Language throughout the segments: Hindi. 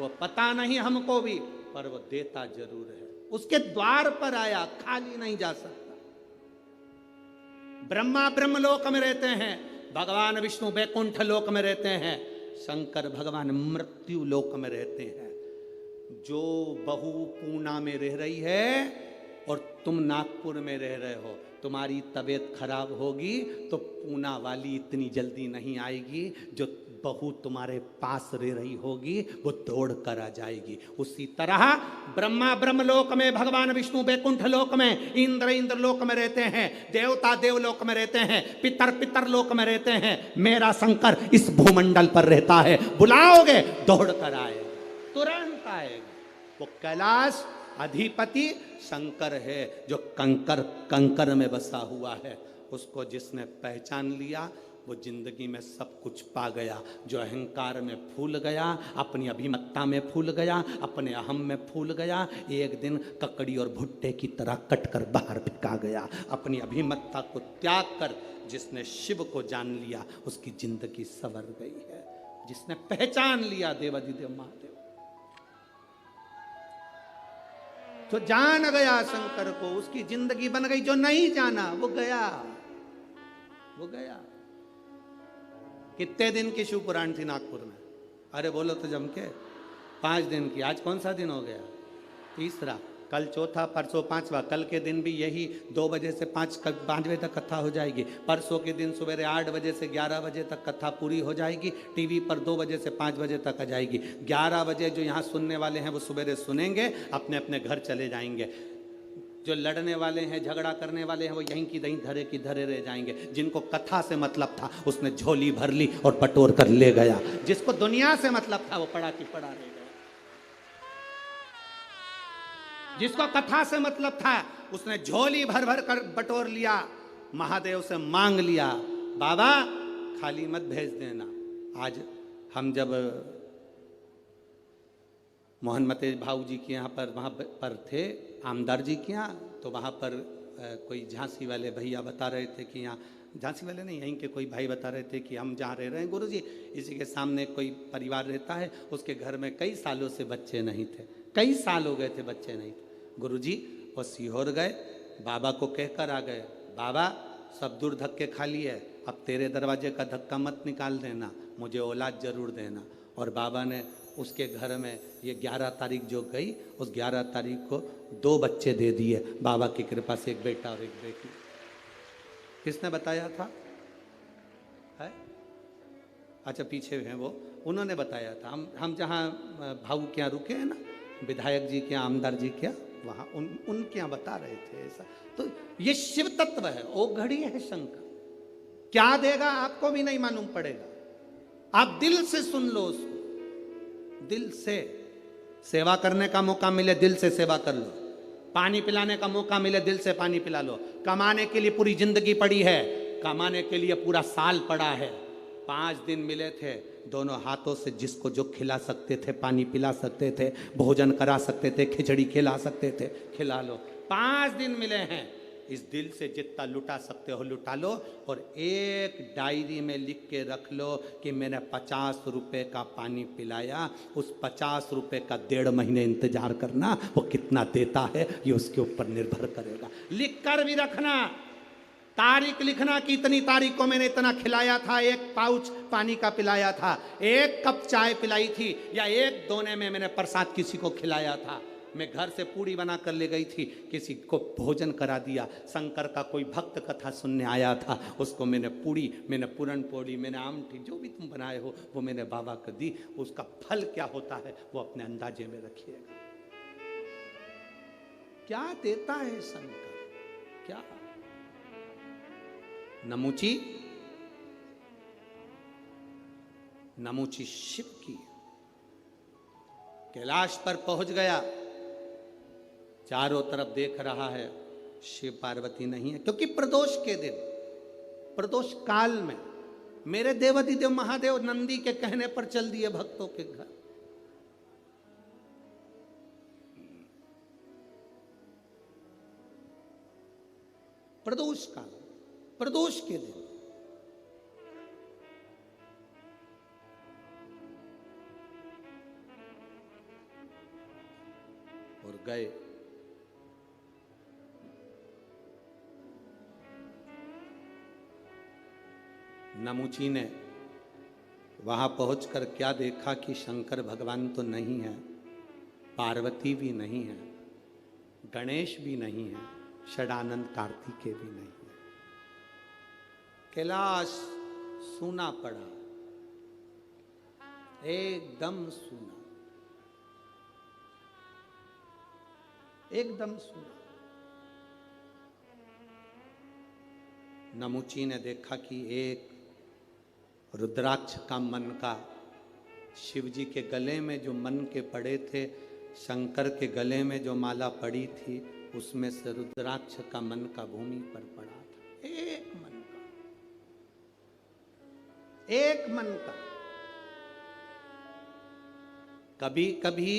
वो पता नहीं हमको भी, पर वो देता जरूर है। उसके द्वार पर आया, खाली नहीं जा सकता। ब्रह्मा ब्रह्मलोक में रहते हैं, भगवान विष्णु वैकुंठ लोक में रहते हैं, शंकर भगवान मृत्यु लोक में रहते हैं। जो बहू पूना में रह रही है और तुम नागपुर में रह रहे हो, तुम्हारी तबीयत खराब होगी तो पूना वाली इतनी जल्दी नहीं आएगी। जो बहू तुम्हारे पास रह रही होगी वो दौड़ कर आ जाएगी। उसी तरह ब्रह्मा ब्रह्मलोक में, भगवान विष्णु वैकुंठ लोक में, इंद्र इंद्रलोक में रहते हैं, देवता देवलोक में रहते हैं, पितर पितर लोक में रहते हैं। मेरा शंकर इस भूमंडल पर रहता है। बुलाओगे दौड़ कर आएगा, तुरंत आएगा। वो कैलाश अधिपति शंकर है, जो कंकर कंकर में बसा हुआ है। उसको जिसने पहचान लिया वो जिंदगी में सब कुछ पा गया। जो अहंकार में फूल गया, अपनी अभिमत्ता में फूल गया, अपने अहम में फूल गया, एक दिन ककड़ी और भुट्टे की तरह कटकर बाहर फेंका गया। अपनी अभिमत्ता को त्याग कर जिसने शिव को जान लिया, उसकी जिंदगी संवर गई है। जिसने पहचान लिया देवाधिदेव महादेव, जो जान गया शंकर को, उसकी जिंदगी बन गई। जो नहीं जाना वो गया, वो गया। कितने दिन की शिव पुराण थी नागपुर में? अरे बोलो तो जम के 5 दिन की। आज कौन सा दिन हो गया? तीसरा। कल चौथा, परसों पांचवा। कल के दिन भी यही 2 बजे से 5 बजे तक कथा हो जाएगी। परसों के दिन सवेरे 8 बजे से 11 बजे तक कथा पूरी हो जाएगी। टीवी पर 2 बजे से 5 बजे तक आ जाएगी। 11 बजे जो यहाँ सुनने वाले हैं वो सवेरे सुनेंगे, अपने अपने घर चले जाएंगे। जो लड़ने वाले हैं, झगड़ा करने वाले हैं, वो यहीं की दहीं धरे की धरे रह जाएंगे। जिनको कथा से मतलब था उसने झोली भर ली और बटोर कर ले गया। जिसको दुनिया से मतलब था वो पड़ा की पड़ा रह गया। जिसको कथा से मतलब था उसने झोली भर भर कर बटोर लिया, महादेव से मांग लिया, बाबा खाली मत भेज देना। आज हम जब मोहनमते भाऊ जी के यहाँ पर वहाँ पर थे, आमदार जी के यहाँ, तो वहाँ पर कोई झांसी वाले भैया बता रहे थे कि यहाँ, झांसी वाले नहीं, यहीं के कोई भाई बता रहे थे कि हम जहाँ रह रहे हैं गुरुजी, इसी के सामने कोई परिवार रहता है, उसके घर में कई सालों से बच्चे नहीं थे। कई साल हो गए थे बच्चे नहीं थे। गुरुजी वो सीहोर गए, बाबा को कहकर आ गए, बाबा सब दूर धक्के खाली है, अब तेरे दरवाजे का धक्का मत निकाल देना, मुझे औलाद जरूर देना। और बाबा ने उसके घर में ये 11 तारीख जो गई, उस 11 तारीख को 2 बच्चे दे दिए बाबा की कृपा से, एक बेटा और एक बेटी। किसने बताया था? है? अच्छा पीछे हैं वो, उन्होंने बताया था। हम जहाँ भाऊ के यहाँ रुके हैं ना, विधायक जी के यहाँ, आमदार जी के यहाँ, वहाँ उनके यहाँ बता रहे थे ऐसा। तो ये शिव तत्व है, ओ घड़ी है शंकर। क्या देगा आपको भी नहीं मालूम पड़ेगा। आप दिल से सुन लो उसको, दिल से। सेवा करने का मौका मिले दिल से सेवा कर लो, पानी पिलाने का मौका मिले दिल से पानी पिला लो। कमाने के लिए पूरी जिंदगी पड़ी है, कमाने के लिए पूरा साल पड़ा है। 5 दिन मिले थे, दोनों हाथों से जिसको जो खिला सकते थे, पानी पिला सकते थे, भोजन करा सकते थे, खिचड़ी खिला सकते थे, खिला लो। 5 दिन मिले हैं, इस दिल से जितना लुटा सकते हो लुटा लो। और एक डायरी में लिख के रख लो कि मैंने 50 रुपए का पानी पिलाया। उस 50 रुपए का 1.5 महीने इंतजार करना, वो कितना देता है ये उसके ऊपर निर्भर करेगा। लिख कर भी रखना, तारीख लिखना कि इतनी तारीख को मैंने इतना खिलाया था, 1 पाउच पानी का पिलाया था, 1 कप चाय पिलाई थी, या 1 दोने में मैंने प्रसाद किसी को खिलाया था। मैं घर से पूड़ी बना कर ले गई थी, किसी को भोजन करा दिया। शंकर का कोई भक्त कथा सुनने आया था, उसको मैंने पूड़ी, मैंने पूरन पोड़ी, मैंने आमठी, जो भी तुम बनाए हो वो मैंने बाबा को दी। उसका फल क्या होता है वो अपने अंदाजे में रखिएगा। क्या देता है शंकर, क्या? नमूची, नमूची शिव की। कैलाश पर पहुंच गया, चारों तरफ देख रहा है, शिव पार्वती नहीं है। क्योंकि प्रदोष के दिन, प्रदोष काल में मेरे देवाधिदेव महादेव नंदी के कहने पर चल दिए भक्तों के घर। प्रदोष काल, प्रदोष के दिन। और गए। नमुची ने वहां पहुंचकर क्या देखा कि शंकर भगवान तो नहीं है, पार्वती भी नहीं है, गणेश भी नहीं है, षडानंद कार्तिकेय भी नहीं है। कैलाश सूना पड़ा, एकदम सूना, एकदम सूना। नमुची ने देखा कि एक रुद्राक्ष का मन का, शिव जी के गले में जो मन के पड़े थे, शंकर के गले में जो माला पड़ी थी, उसमें से रुद्राक्ष का मन का भूमि पर पड़ा था। एक मन का, एक मन का। कभी कभी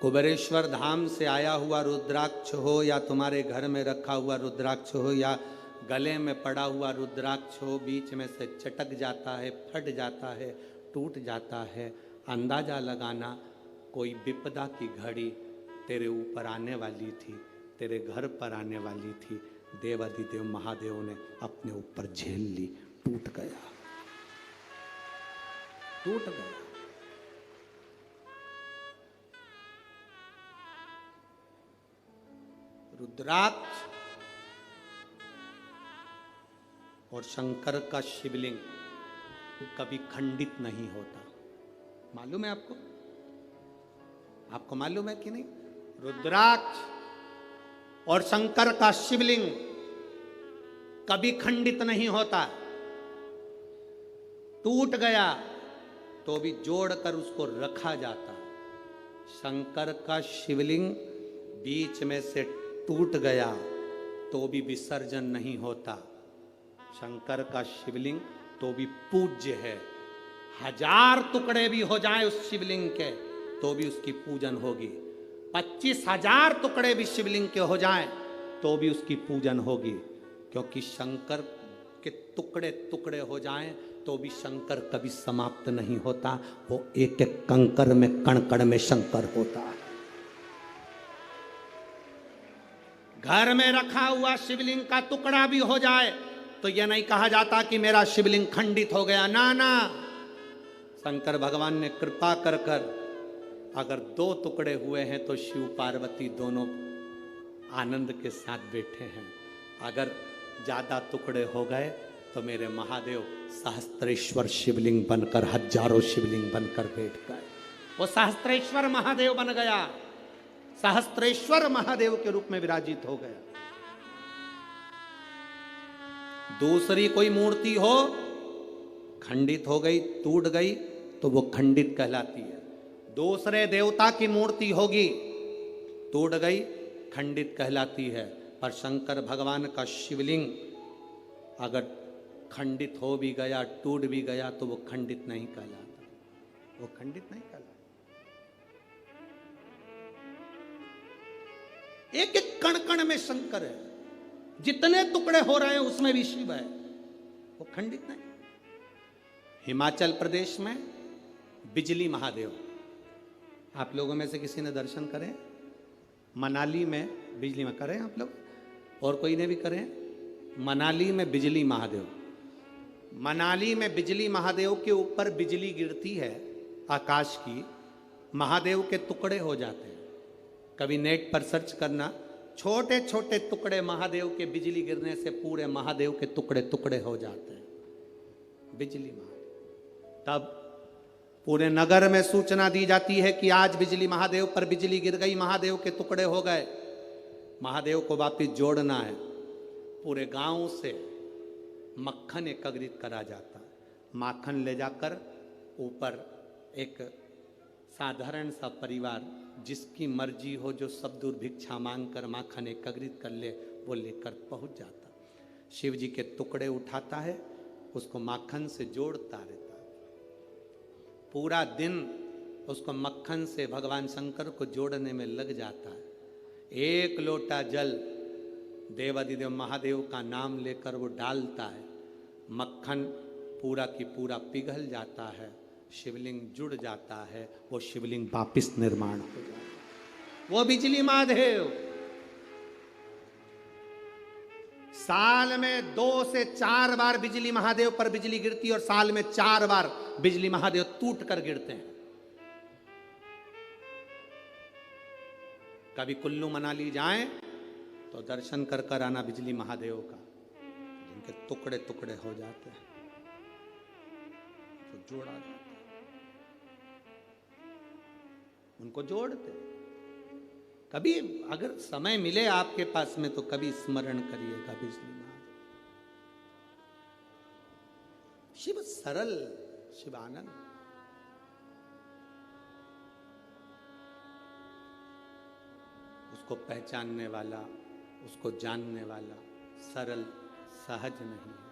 कुबेरेश्वर धाम से आया हुआ रुद्राक्ष हो, या तुम्हारे घर में रखा हुआ रुद्राक्ष हो, या गले में पड़ा हुआ रुद्राक्ष हो, बीच में से चटक जाता है, फट जाता है, टूट जाता है। अंदाजा लगाना कोई विपदा की घड़ी तेरे ऊपर आने वाली थी, तेरे घर पर आने वाली थी। देवाधिदेव महादेव ने अपने ऊपर झेल ली, टूट गया, टूट गया। रुद्राक्ष और शंकर का शिवलिंग कभी खंडित नहीं होता। मालूम है आपको? आपको मालूम है कि नहीं? रुद्राक्ष और शंकर का शिवलिंग कभी खंडित नहीं होता। टूट गया तो भी जोड़कर उसको रखा जाता। शंकर का शिवलिंग बीच में से टूट गया तो भी विसर्जन नहीं होता। शंकर का शिवलिंग तो भी पूज्य है। 1000 टुकड़े भी हो जाए उस शिवलिंग के तो भी उसकी पूजन होगी। 25,000 टुकड़े भी शिवलिंग के हो जाएं तो भी उसकी पूजन होगी, क्योंकि शंकर के टुकड़े टुकड़े हो जाएं तो भी शंकर कभी समाप्त नहीं होता। वो एक एक कंकर में, कण कण में शंकर होता है। घर में रखा हुआ शिवलिंग का टुकड़ा भी हो जाए तो यह नहीं कहा जाता कि मेरा शिवलिंग खंडित हो गया। ना ना, शंकर भगवान ने कृपा कर कर अगर 2 टुकड़े हुए हैं तो शिव पार्वती दोनों आनंद के साथ बैठे हैं। अगर ज्यादा टुकड़े हो गए तो मेरे महादेव सहस्त्रेश्वर शिवलिंग बनकर, हजारों शिवलिंग बनकर बैठ गए। वो सहस्त्रेश्वर महादेव बन गया, सहस्त्रेश्वर महादेव के रूप में विराजित हो गया। दूसरी कोई मूर्ति हो, खंडित हो गई, टूट गई तो वो खंडित कहलाती है। दूसरे देवता की मूर्ति होगी, टूट गई, खंडित कहलाती है। पर शंकर भगवान का शिवलिंग अगर खंडित हो भी गया, टूट भी गया तो वो खंडित नहीं कहलाता, वो खंडित नहीं कहलाता। एक एक कण कण में शंकर है, जितने टुकड़े हो रहे हैं उसमें भी शिव है, वो खंडित नहीं। हिमाचल प्रदेश में बिजली महादेव, आप लोगों में से किसी ने दर्शन करें? मनाली में बिजली में करें आप लोग, और कोई ने भी करें? मनाली में बिजली महादेव, मनाली में बिजली महादेव के ऊपर बिजली गिरती है आकाश की, महादेव के टुकड़े हो जाते हैं। कभी नेट पर सर्च करना, छोटे छोटे टुकड़े महादेव के बिजली गिरने से पूरे महादेव के टुकड़े टुकड़े हो जाते हैं, बिजली महादेव। तब पूरे नगर में सूचना दी जाती है कि आज बिजली महादेव पर बिजली गिर गई, महादेव के टुकड़े हो गए। महादेव को वापिस जोड़ना है। पूरे गांव से मक्खन एकत्रित करा जाता, माखन ले जाकर ऊपर एक साधारण सा परिवार जिसकी मर्जी हो, जो सब दूर भिक्षा मांग कर माखन एकत्रित कर ले, वो लेकर पहुंच जाता। शिव जी के टुकड़े उठाता है, उसको माखन से जोड़ता रहता है। पूरा दिन उसको मक्खन से भगवान शंकर को जोड़ने में लग जाता है। 1 लोटा जल देवाधिदेव महादेव का नाम लेकर वो डालता है, मक्खन पूरा की पूरा पिघल जाता है। शिवलिंग जुड़ जाता है, वो शिवलिंग वापिस निर्माण हो जाता है। वो बिजली महादेव साल में 2 से 4 बार बिजली महादेव पर बिजली गिरती और साल में 4 बार बिजली महादेव टूट कर गिरते हैं। कभी कुल्लू मनाली जाएं तो दर्शन कर कर आना बिजली महादेव का, जिनके टुकड़े टुकड़े हो जाते हैं, तो जोड़ा जाता है, उनको जोड़ते हैं। कभी अगर समय मिले आपके पास में तो कभी स्मरण करिएगा बिजली महादेव। शिव सरल, शिव आनंद। उसको पहचानने वाला, उसको जानने वाला सरल सहज नहीं है,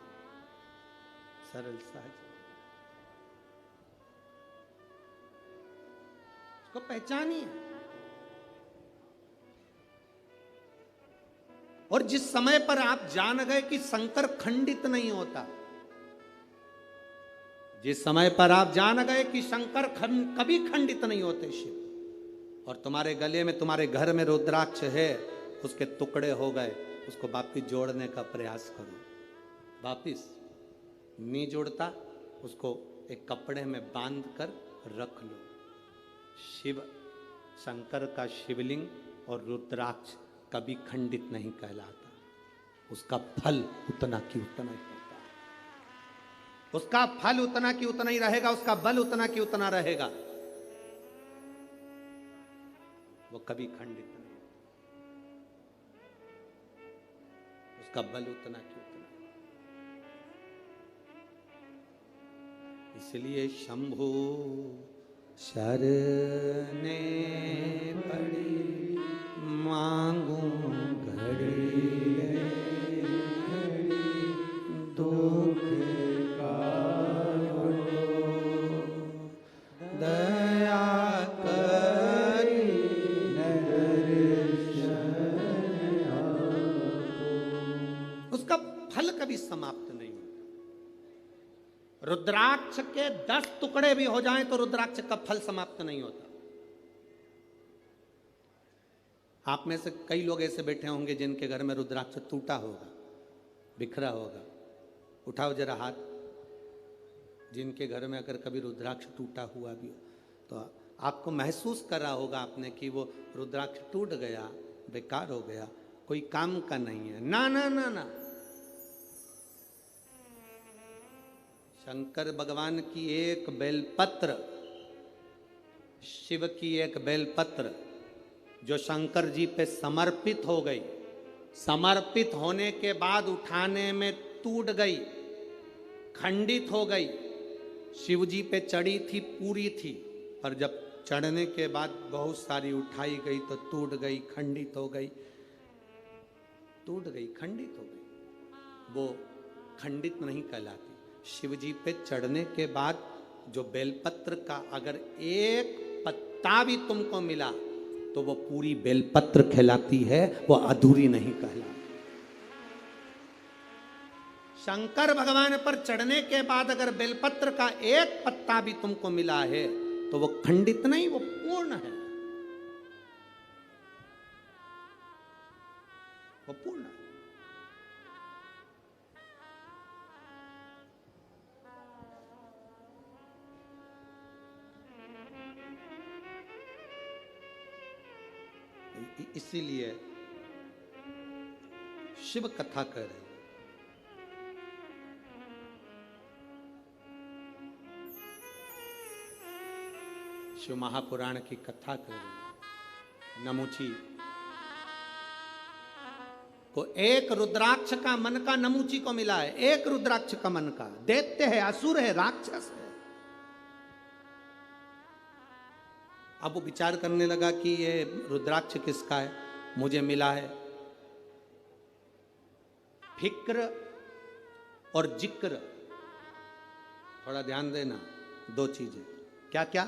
सरल सहज। उसको पहचानिए। और जिस समय पर आप जान गए कि शंकर खंडित नहीं होता, जिस समय पर आप जान गए कि शंकर कभी खंडित नहीं होते शिव, और तुम्हारे गले में, तुम्हारे घर में रुद्राक्ष है, उसके टुकड़े हो गए, उसको वापिस जोड़ने का प्रयास करो। वापिस नहीं जोड़ता, उसको एक कपड़े में बांध कर रख लो। शिव, शंकर का शिवलिंग और रुद्राक्ष कभी खंडित नहीं कहलाता। उसका फल उतना की उतना ही होता है। उसका फल उतना की उतना ही रहेगा, उसका बल उतना की उतना रहेगा। वो कभी खंडित नहीं, उसका बल उतना की उतना। इसलिए शंभु शरणे पड़ी मांगू घड़ी दुख का दया करी उसका फल कभी समाप्त नहीं होता। रुद्राक्ष के 10 टुकड़े भी हो जाएं तो रुद्राक्ष का फल समाप्त नहीं होता। आप में से कई लोग ऐसे बैठे होंगे जिनके घर में रुद्राक्ष टूटा होगा, बिखरा होगा। उठाओ जरा हाथ, जिनके घर में अगर कभी रुद्राक्ष टूटा हुआ भी हो तो आपको महसूस कर रहा होगा आपने कि वो रुद्राक्ष टूट गया, बेकार हो गया, कोई काम का नहीं है। ना ना ना ना, शंकर भगवान की एक बेलपत्र, शिव की एक बेलपत्र जो शंकर जी पे समर्पित हो गई, समर्पित होने के बाद उठाने में टूट गई, खंडित हो गई। शिव जी पे चढ़ी थी, पूरी थी, पर जब चढ़ने के बाद बहुत सारी उठाई गई तो टूट गई, खंडित हो गई, टूट गई, खंडित हो गई। वो खंडित नहीं कहलाती। शिव जी पे चढ़ने के बाद जो बेलपत्र का अगर एक पत्ता भी तुमको मिला तो वो पूरी बेलपत्र कहलाती है, वो अधूरी नहीं कहलाती। शंकर भगवान पर चढ़ने के बाद अगर बेलपत्र का एक पत्ता भी तुमको मिला है तो वो खंडित नहीं, वो पूर्ण है, वो पूर्ण है। इसीलिए शिव कथा कर रही है। शिव महापुराण की कथा कर रही है। नमुची को एक रुद्राक्ष का मन का नमुची को मिला है, एक रुद्राक्ष का मन का। दैत्य है, असुर है, राक्षस है। अब वो विचार करने लगा कि ये रुद्राक्ष किसका है, मुझे मिला है। फिक्र और जिक्र, थोड़ा ध्यान देना, 2 चीजें। क्या क्या?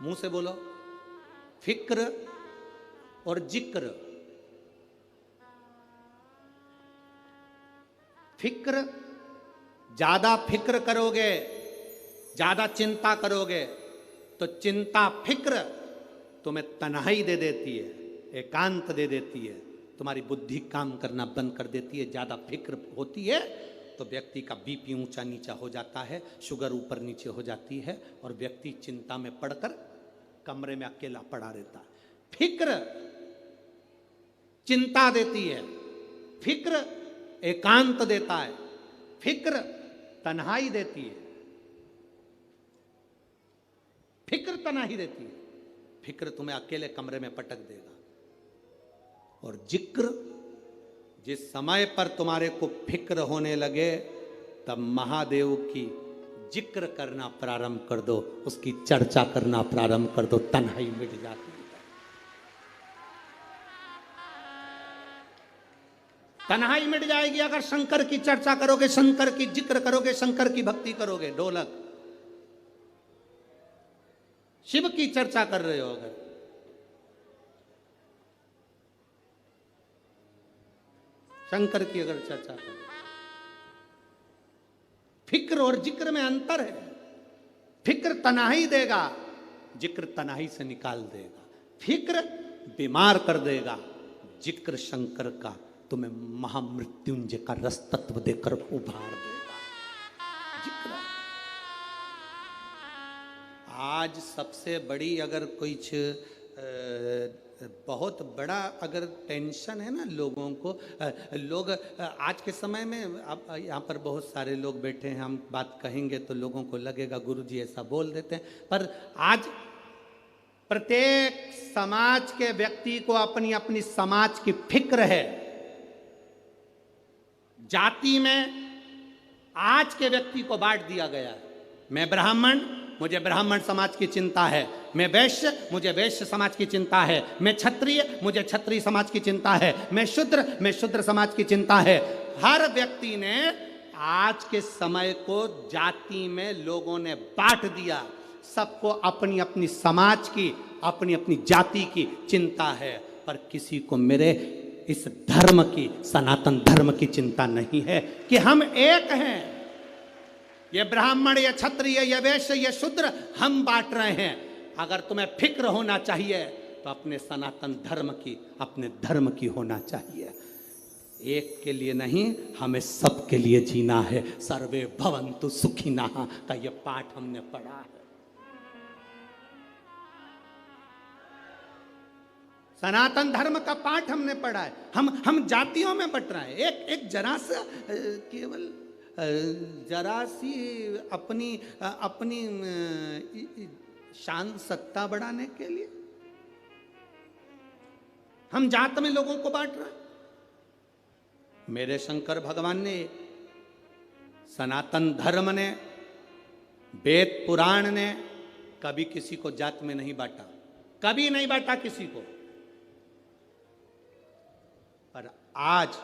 मुंह से बोलो। फिक्र और जिक्र। फिक्र, ज्यादा फिक्र करोगे, ज्यादा चिंता करोगे तो चिंता फिक्र तुम्हें तन्हाई दे देती है, एकांत दे देती है, तुम्हारी बुद्धि काम करना बंद कर देती है। ज्यादा फिक्र होती है तो व्यक्ति का बीपी ऊंचा नीचा हो जाता है, शुगर ऊपर नीचे हो जाती है और व्यक्ति चिंता में पड़कर कमरे में अकेला पड़ा रहता है। फिक्र चिंता देती है, फिक्र एकांत देता है, फिक्र तन्हाई देती है, फिक्र तन्हाई देती है, फिक्र तुम्हें अकेले कमरे में पटक देगा। और जिक्र, जिस समय पर तुम्हारे को फिक्र होने लगे तब महादेव की जिक्र करना प्रारंभ कर दो, उसकी चर्चा करना प्रारंभ कर दो, तन्हाई मिट जाती है। तन्हाई मिट जाएगी अगर शंकर की चर्चा करोगे, शंकर की जिक्र करोगे, शंकर की भक्ति करोगे। ढोलक शिव की चर्चा कर रहे हो, अगर शंकर की अगर चर्चा करो, फिक्र और जिक्र में अंतर है। फिक्र तन्हाई देगा, जिक्र तन्हाई से निकाल देगा। फिक्र बीमार कर देगा, जिक्र शंकर का तुम्हें महामृत्युंजय का रस तत्व देकर उभार देगा। जिक्र आज सबसे बड़ी अगर कुछ बहुत बड़ा अगर टेंशन है ना लोगों को, लोग आज के समय में, अब यहाँ पर बहुत सारे लोग बैठे हैं, हम बात कहेंगे तो लोगों को लगेगा गुरुजी ऐसा बोल देते हैं, पर आज प्रत्येक समाज के व्यक्ति को अपनी अपनी समाज की फिक्र है। जाति में आज के व्यक्ति को बांट दिया गया है। मैं ब्राह्मण, मुझे ब्राह्मण समाज की चिंता है। मैं वैश्य, मुझे वैश्य समाज की चिंता है। मैं क्षत्रिय, मुझे क्षत्रिय समाज की चिंता है। मैं शूद्र समाज की चिंता है। हर व्यक्ति ने आज के समय को जाति में लोगों ने बांट दिया। सबको अपनी अपनी समाज की, अपनी अपनी जाति की चिंता है, पर किसी को मेरे इस धर्म की, सनातन धर्म की चिंता नहीं है कि हम एक हैं। ये ब्राह्मण, ये क्षत्रिय, ये वैश्य, ये शूद्र, हम बांट रहे हैं। अगर तुम्हें फिक्र होना चाहिए तो अपने सनातन धर्म की, अपने धर्म की होना चाहिए। एक के लिए नहीं, हमें सबके लिए जीना है। सर्वे भवन्तु सुखिनः का ये पाठ हमने पढ़ा है। सनातन धर्म का पाठ हमने पढ़ा है। हम जातियों में बट रहे हैं। एक जरा सा केवल जरा सी अपनी शान सत्ता बढ़ाने के लिए हम जात में लोगों को बांट रहे हैं। मेरे शंकर भगवान ने, सनातन धर्म ने, वेद पुराण ने कभी किसी को जात में नहीं बांटा, कभी नहीं बांटा किसी को। पर आज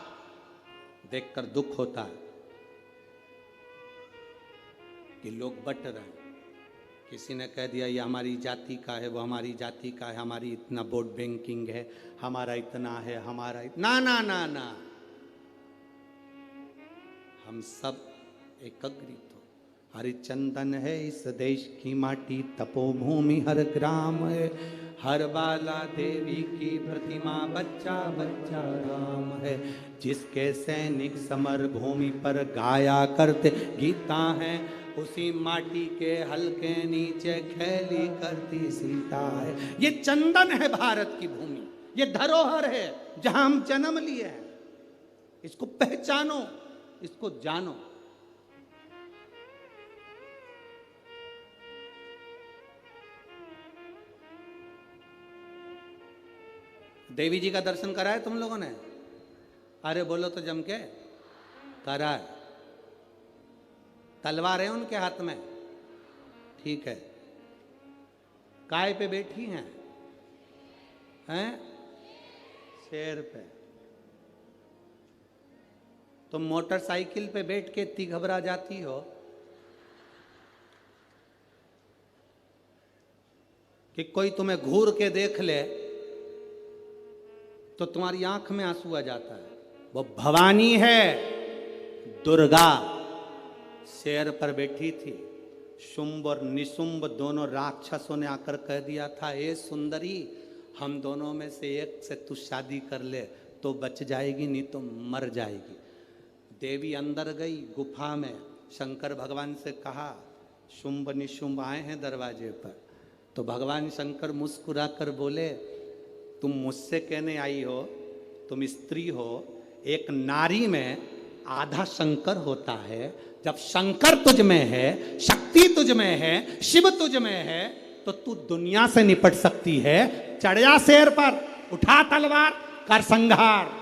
देखकर दुख होता है कि लोग बट रहे हैं। किसी ने कह दिया ये हमारी जाति का है, वो हमारी जाति का है, हमारी इतना वोट बैंकिंग है, हमारा इतना है, हमारा इतना। ना ना ना, हम सब एकत्रित हो। हरिचंदन है इस देश की माटी, तपोभूमि हर ग्राम है, हर बाला देवी की प्रतिमा, बच्चा बच्चा राम है। जिसके सैनिक समर भूमि पर गाया करते गीता है, उसी माटी के हल्के नीचे खेली करती सीता है। ये चंदन है भारत की भूमि, ये धरोहर है जहां हम जन्म लिए हैं। इसको पहचानो, इसको जानो। देवी जी का दर्शन करा है तुम लोगों ने? अरे बोलो तो जम के, करा है। तलवार है उनके हाथ में, ठीक है। काय पे बैठी हैं? शेर पे। तुम मोटरसाइकिल पे बैठ के इतनी घबरा जाती हो कि कोई तुम्हें घूर के देख ले तो तुम्हारी आंख में आंसू आ जाता है। वो भवानी है, दुर्गा शेर पर बैठी थी, शुंभ और निशुंभ दोनों राक्षसों ने आकर कह दिया था, ए सुंदरी, हम दोनों में से एक से तू शादी कर ले तो बच जाएगी, नहीं तो मर जाएगी। देवी अंदर गई गुफा में, शंकर भगवान से कहा, शुंभ निशुंभ आए हैं दरवाजे पर। तो भगवान शंकर मुस्कुरा कर बोले, तुम मुझसे कहने आई हो, तुम स्त्री हो, एक नारी में आधा शंकर होता है। जब शंकर तुझ में है, शक्ति तुझ में है, शिव तुझ में है, तो तू दुनिया से निपट सकती है। चढ़ जा शेर पर, उठा तलवार, कर संहार।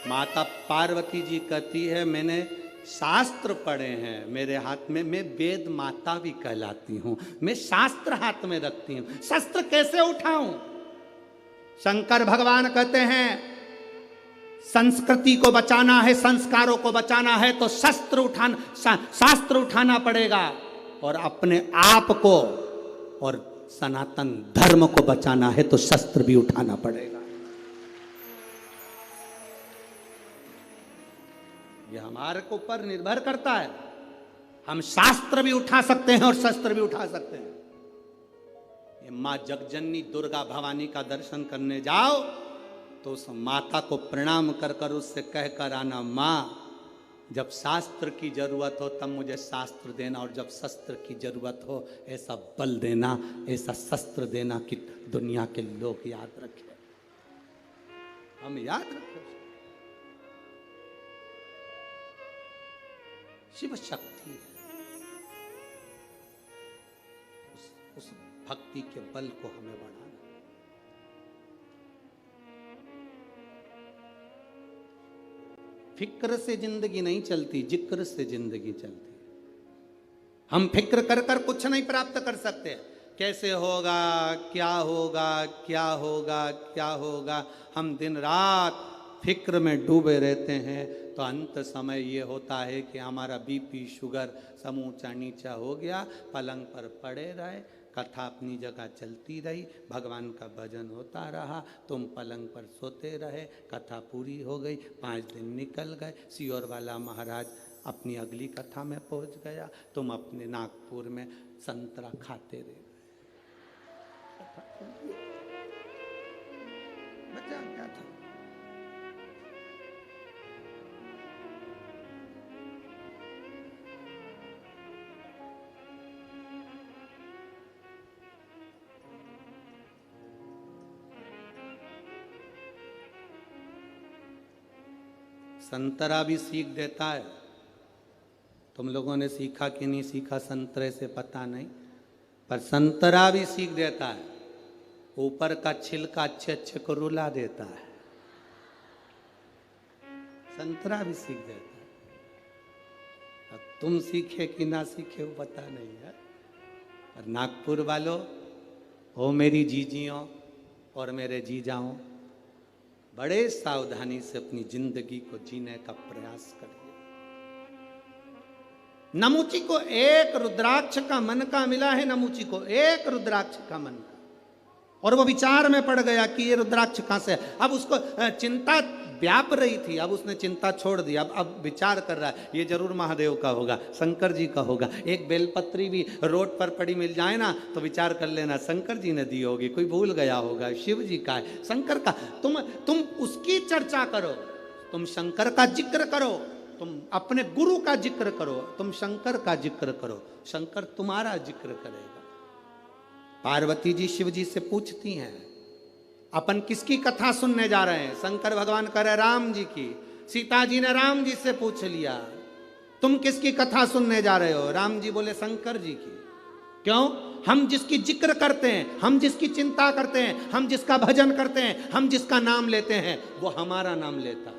माता पार्वती जी कहती है, मैंने शास्त्र पढ़े हैं मेरे हाथ में, मैं वेद माता भी कहलाती हूं, मैं शास्त्र हाथ में रखती हूं, शस्त्र कैसे उठाऊं? शंकर भगवान कहते हैं, संस्कृति को बचाना है, संस्कारों को बचाना है तो शस्त्र उठाना, शास्त्र उठाना पड़ेगा, और अपने आप को और सनातन धर्म को बचाना है तो शस्त्र भी उठाना पड़ेगा। यह हमारे को ऊपर निर्भर करता है। हम शास्त्र भी उठा सकते हैं और शस्त्र भी उठा सकते हैं। ये मां जगजननी दुर्गा भवानी का दर्शन करने जाओ तो उस माता को प्रणाम कर कर उससे कह कर आना, माँ जब शास्त्र की जरूरत हो तब मुझे शास्त्र देना, और जब शस्त्र की जरूरत हो ऐसा बल देना, ऐसा शस्त्र देना कि दुनिया के लोग याद रखें, हम याद रखें। शिव शक्ति है, उस भक्ति के बल को हमें बढ़ाना। फिक्र से जिंदगी नहीं चलती, जिक्र से जिंदगी चलती। हम फिक्र कर कर कुछ नहीं प्राप्त कर सकते। कैसे होगा, क्या होगा, क्या होगा, क्या होगा, हम दिन रात फिक्र में डूबे रहते हैं, तो अंत समय ये होता है कि हमारा बीपी शुगर सब ऊंचा नीचा हो गया। पलंग पर पड़े रहे, कथा अपनी जगह चलती रही, भगवान का भजन होता रहा, तुम पलंग पर सोते रहे, कथा पूरी हो गई, 5 दिन निकल गए, सियोर वाला महाराज अपनी अगली कथा में पहुंच गया, तुम अपने नागपुर में संतरा खाते रहे। बचा क्या था? संतरा भी सीख देता है। तुम लोगों ने सीखा कि नहीं सीखा संतरे से पता नहीं, पर संतरा भी सीख देता है। ऊपर का छिलका अच्छे अच्छे को रुला देता है। संतरा भी सीख देता है। अब तुम सीखे कि ना सीखे वो पता नहीं है। और नागपुर वालों, हो मेरी जीजियों और मेरे जीजाओं, बड़े सावधानी से अपनी जिंदगी को जीने का प्रयास करिए। नमुची को एक रुद्राक्ष का मन का मिला है, नमुची को एक रुद्राक्ष का मन का, और वो विचार में पड़ गया कि ये रुद्राक्ष कहां से है। अब उसको चिंता व्याप रही थी, अब उसने चिंता छोड़ दी। अब विचार कर रहा है ये जरूर महादेव का होगा, शंकर जी का होगा। एक बेलपत्री भी रोड पर पड़ी मिल जाए ना तो विचार कर लेना शंकर जी ने दी होगी, कोई भूल गया होगा, शिव जी का है, शंकर का। तुम उसकी चर्चा करो, तुम शंकर का जिक्र करो, तुम अपने गुरु का जिक्र करो, तुम शंकर का जिक्र करो, शंकर तुम्हारा जिक्र करेगा। पार्वती जी शिव जी से पूछती हैं, अपन किसकी कथा सुनने जा रहे हैं? शंकर भगवान कह रहे राम जी की। सीता जी ने राम जी से पूछ लिया, तुम किसकी कथा सुनने जा रहे हो? राम जी बोले शंकर जी की। क्यों? हम जिसकी जिक्र करते हैं, हम जिसकी चिंता करते हैं, हम जिसका भजन करते हैं, हम जिसका नाम लेते हैं, वो हमारा नाम लेता है।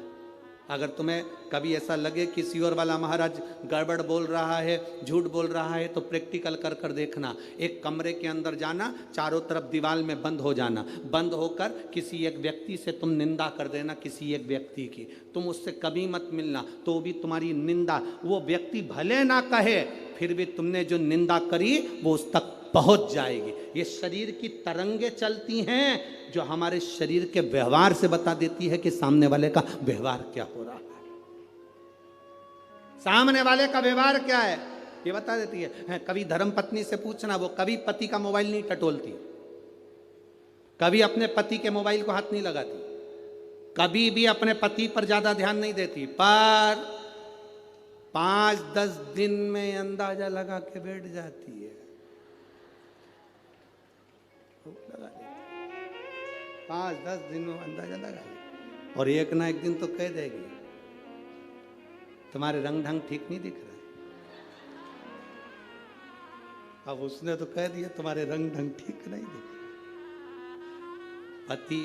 अगर तुम्हें कभी ऐसा लगे कि सियोर वाला महाराज गड़बड़ बोल रहा है, झूठ बोल रहा है, तो प्रैक्टिकल कर कर देखना। एक कमरे के अंदर जाना, चारों तरफ दीवार में बंद हो जाना, बंद होकर किसी एक व्यक्ति से तुम निंदा कर देना, किसी एक व्यक्ति की। तुम उससे कभी मत मिलना, तो भी तुम्हारी निंदा वो व्यक्ति भले ना कहे, फिर भी तुमने जो निंदा करी वो उस तक पहुंच जाएगी। ये शरीर की तरंगे चलती हैं जो हमारे शरीर के व्यवहार से बता देती है कि सामने वाले का व्यवहार क्या हो रहा है। सामने वाले का व्यवहार क्या है ये बता देती है। कभी धर्म पत्नी से पूछना, वो कभी पति का मोबाइल नहीं टटोलती, कभी अपने पति के मोबाइल को हाथ नहीं लगाती, कभी भी अपने पति पर ज्यादा ध्यान नहीं देती, पर 5-10 दिन में अंदाजा लगा के बैठ जाती है, लगा देती 5-10 दिन में अंदाजा लगा ले, और एक ना एक दिन तो कह देगी तुम्हारे रंग ढंग ठीक नहीं दिख रहा। अब उसने तो कह दिया तुम्हारे रंग ढंग ठीक नहीं दिख रहा। पति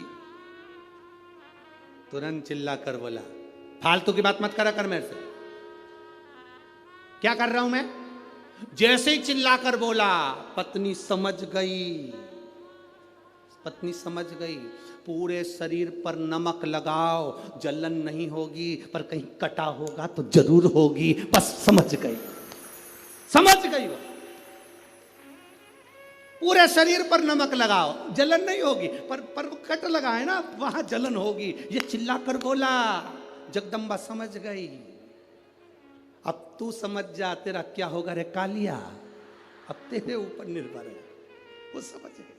तुरंत चिल्ला कर बोला फालतू की बात मत करा कर मेरे से। क्या कर रहा हूं मैं? जैसे ही चिल्ला कर बोला पत्नी समझ गई, पत्नी समझ गई। पूरे शरीर पर नमक लगाओ, जलन नहीं होगी, पर कहीं कटा होगा तो जरूर होगी, बस समझ गई, समझ गई वो। पूरे शरीर पर नमक लगाओ, जलन नहीं होगी, पर वो कट लगा है ना, वहां जलन होगी। ये चिल्ला कर बोला, जगदम्बा समझ गई। अब तू समझ जा तेरा क्या होगा रे कालिया, अब तेरे ऊपर निर्भर है। वो समझ गई।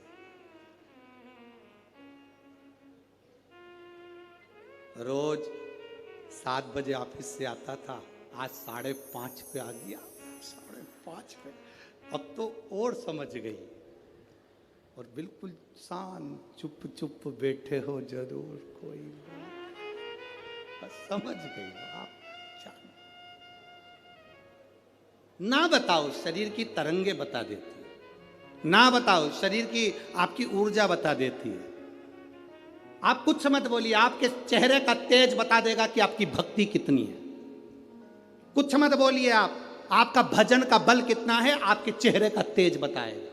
रोज 7 बजे ऑफिस से आता था, आज 5:30 पे आ गया, 5:30 पे। अब तो और समझ गई, और बिल्कुल शांत चुप चुप बैठे हो जरूर कोई बात, बस समझ गई आप। ना बताओ शरीर की तरंगे बता देती है, ना बताओ शरीर की आपकी ऊर्जा बता देती है। आप कुछ मत बोलिए, आपके चेहरे का तेज बता देगा कि आपकी भक्ति कितनी है। कुछ मत बोलिए, आपका भजन का बल कितना है, आपके चेहरे का तेज बताएगा।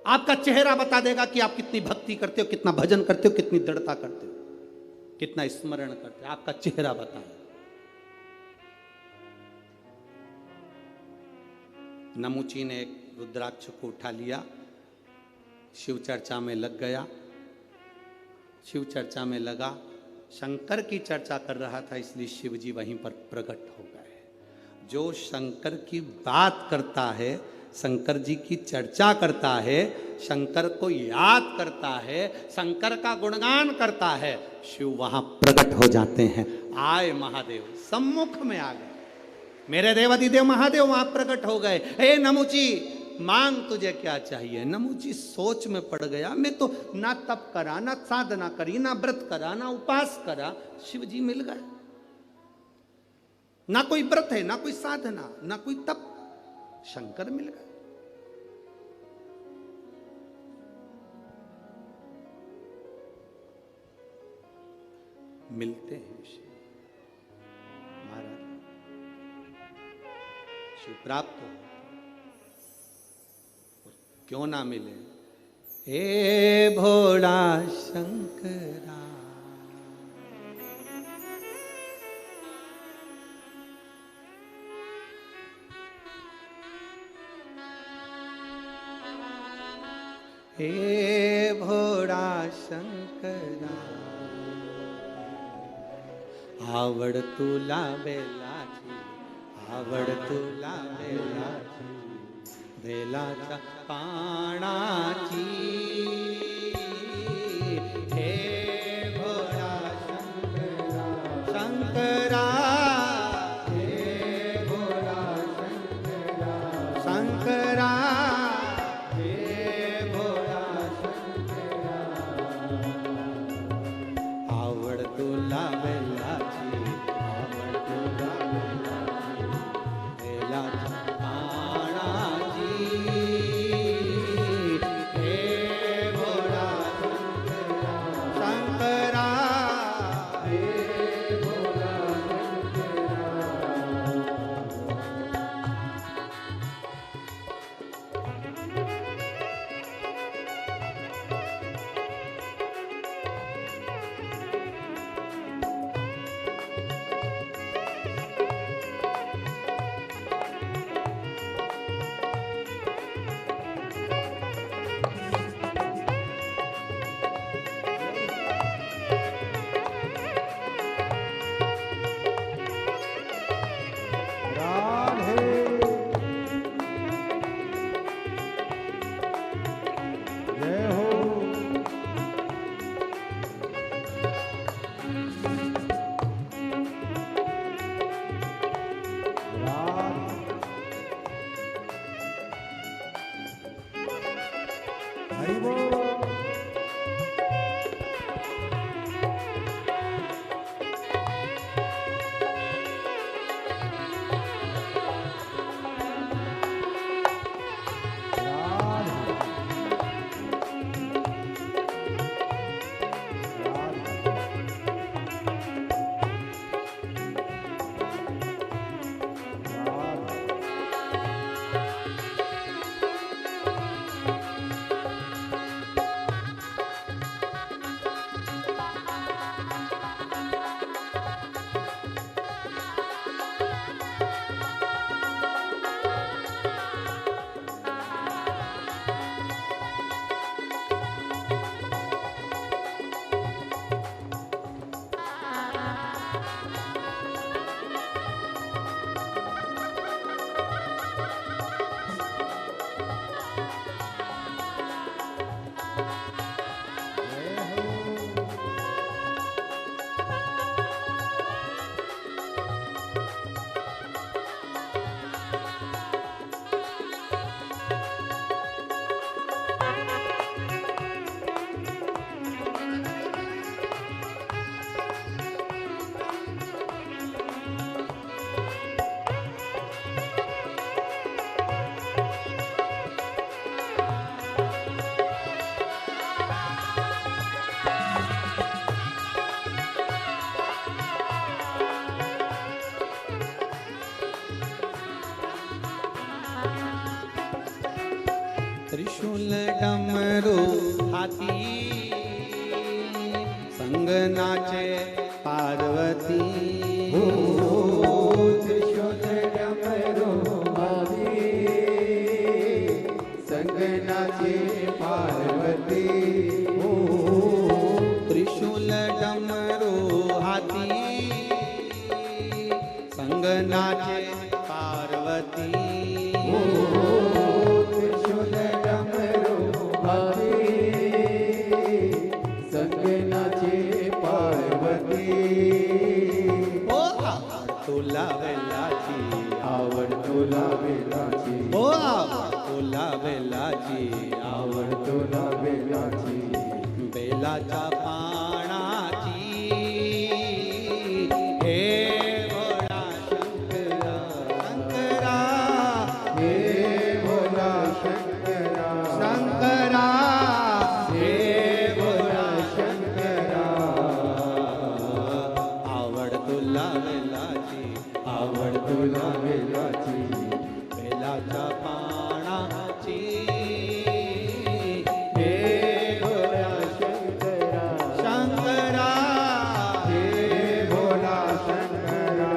आपका चेहरा बता देगा कि आप कितनी भक्ति करते हो, कितना भजन करते हो, कितनी दृढ़ता करते हो, कितना स्मरण करते हो, आपका चेहरा बताएगा। नमुची ने एक रुद्राक्ष को उठा लिया, शिव चर्चा में लग गया। शिव चर्चा में लगा, शंकर की चर्चा कर रहा था, इसलिए शिव जी वहीं पर प्रकट हो गए। जो शंकर की बात करता है, शंकर जी की चर्चा करता है, शंकर को याद करता है, शंकर का गुणगान करता है, शिव वहां प्रकट हो जाते हैं। आए महादेव सम्मुख में आ गए, मेरे देवादिदेव महादेव वहां प्रकट हो गए। हे नमुची मांग तुझे क्या चाहिए। नमुची सोच में पड़ गया, मैं तो ना तप करा, ना साधना करी, ना व्रत करा, ना उपास करा, शिव जी मिल गए। ना कोई व्रत है, ना कोई साधना, ना कोई तप, शंकर मिल गए। मिलते हैं शिव महाराज, शिव प्राप्त हो, क्यों ना मिले। हे भोला शंकरा, हे भोला शंकरा, आवड तुला बेलाची, आवड तुला बेलाची, बेलाच्या पानाची। हे भोळा शंकरा, शंकरा, हे भोळा शंकरा, शंकरा, हे भोळा शंकरा, आवड तुला बेलाची, आवड तुला बेलाची, बेलाच्या हरि बोल। त्रिशूल डमरू हाथी संग नाचे पार्वती। त्रिशूल डमरू हाथी संग नाचे पार्वती। त्रिशूल डमरू हाथी संग नाचे पार्वती। त्रिशूल डमरू हाथी संग नाचे पार्वती। ओ आवड तुला वेलाची, आवड तुला वेलाची, ओ आवड तुला वेलाची, आवड तुला वेलाची, बेलाच्या पानाची। हे भोळा शंकरा शंकरा, हे भोला शंकरा शंकरा, हे भोला शंकरा। आवड तुला वेलाची, आवड तुला वेलाची, बेलाच्या पानाची। हे भोला शंकरा शंकरा, हे भोला शंकरा।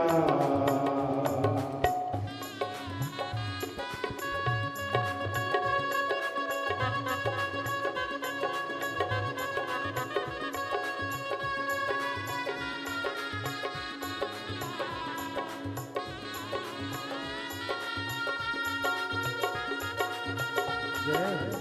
जय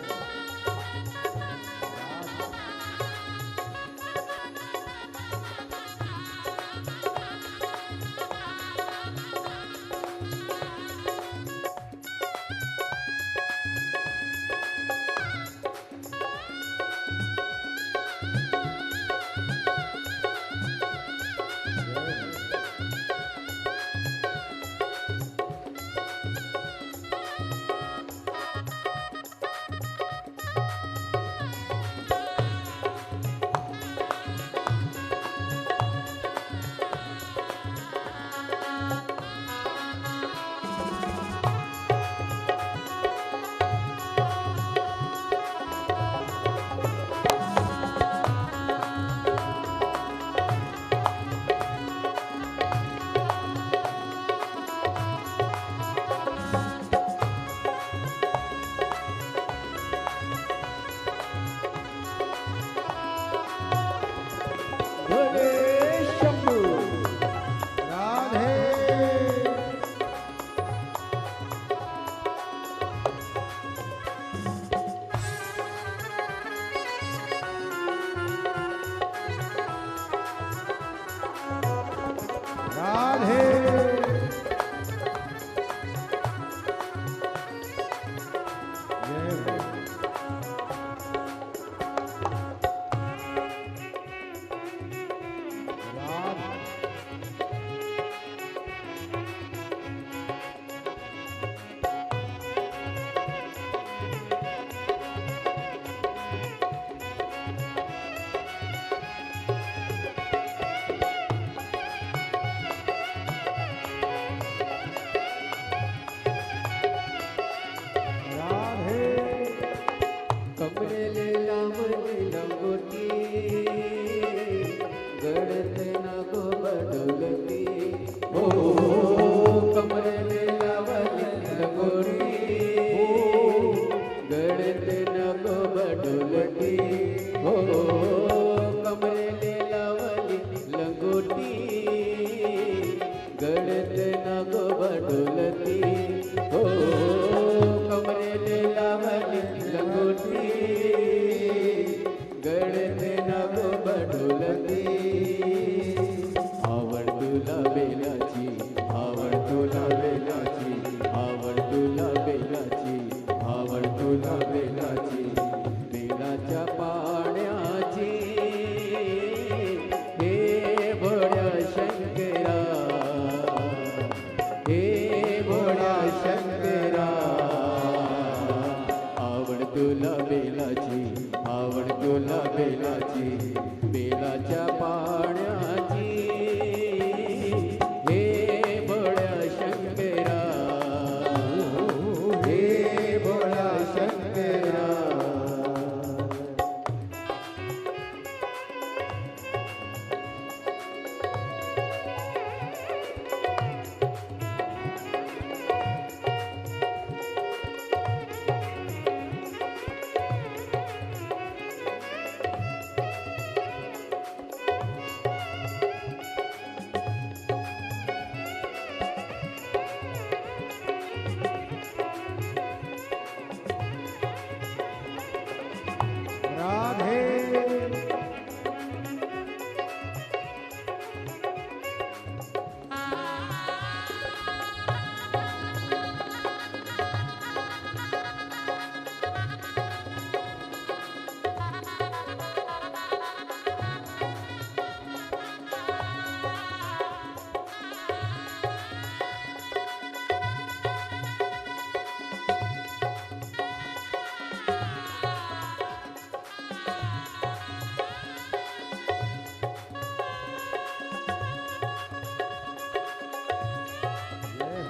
बेलाची आवड तुला बेलाची बेलाच्या पाण्याची हे भोळ्या शंकरा हे भोळ्या शंकरा राधे जय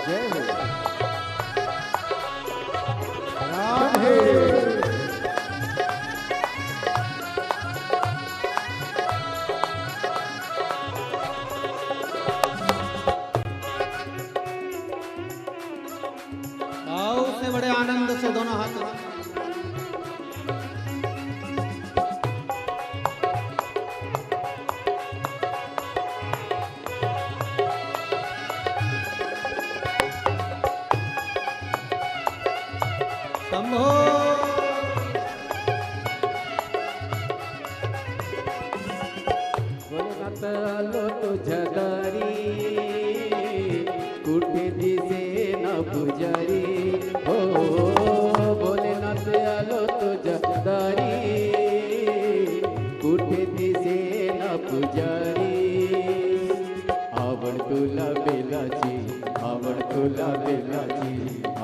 हो राधे भाव से बड़े आनंद से दोनों हाथ शंभो बोलनात आलो तुझ्या दारी कुठे दिसे ना पुजारी हो बोलनात आलो तुझ्या दारी कुठे दिसे ना पुजारी आवड तुला बेलाची आवड तुला बेलाची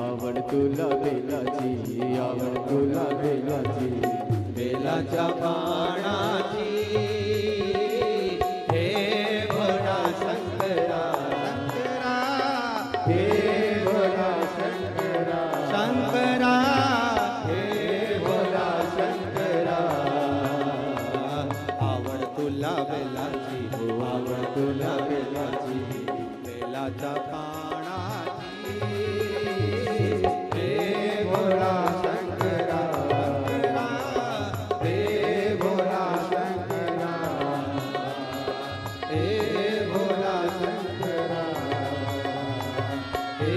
आवड तुला बेलाची आवड तुला बेलाची बेलाच्या पानाची हे भोळा शंकरा शंकरा हे भोला शंकरा शंकरा हे भोला शंकरा आवड तुला बेलाची हो आवड तुला बेलाची बेलाच्या पानाची हे भोला शंकरा हे भोला शंकरा हे भोला शंकरा हे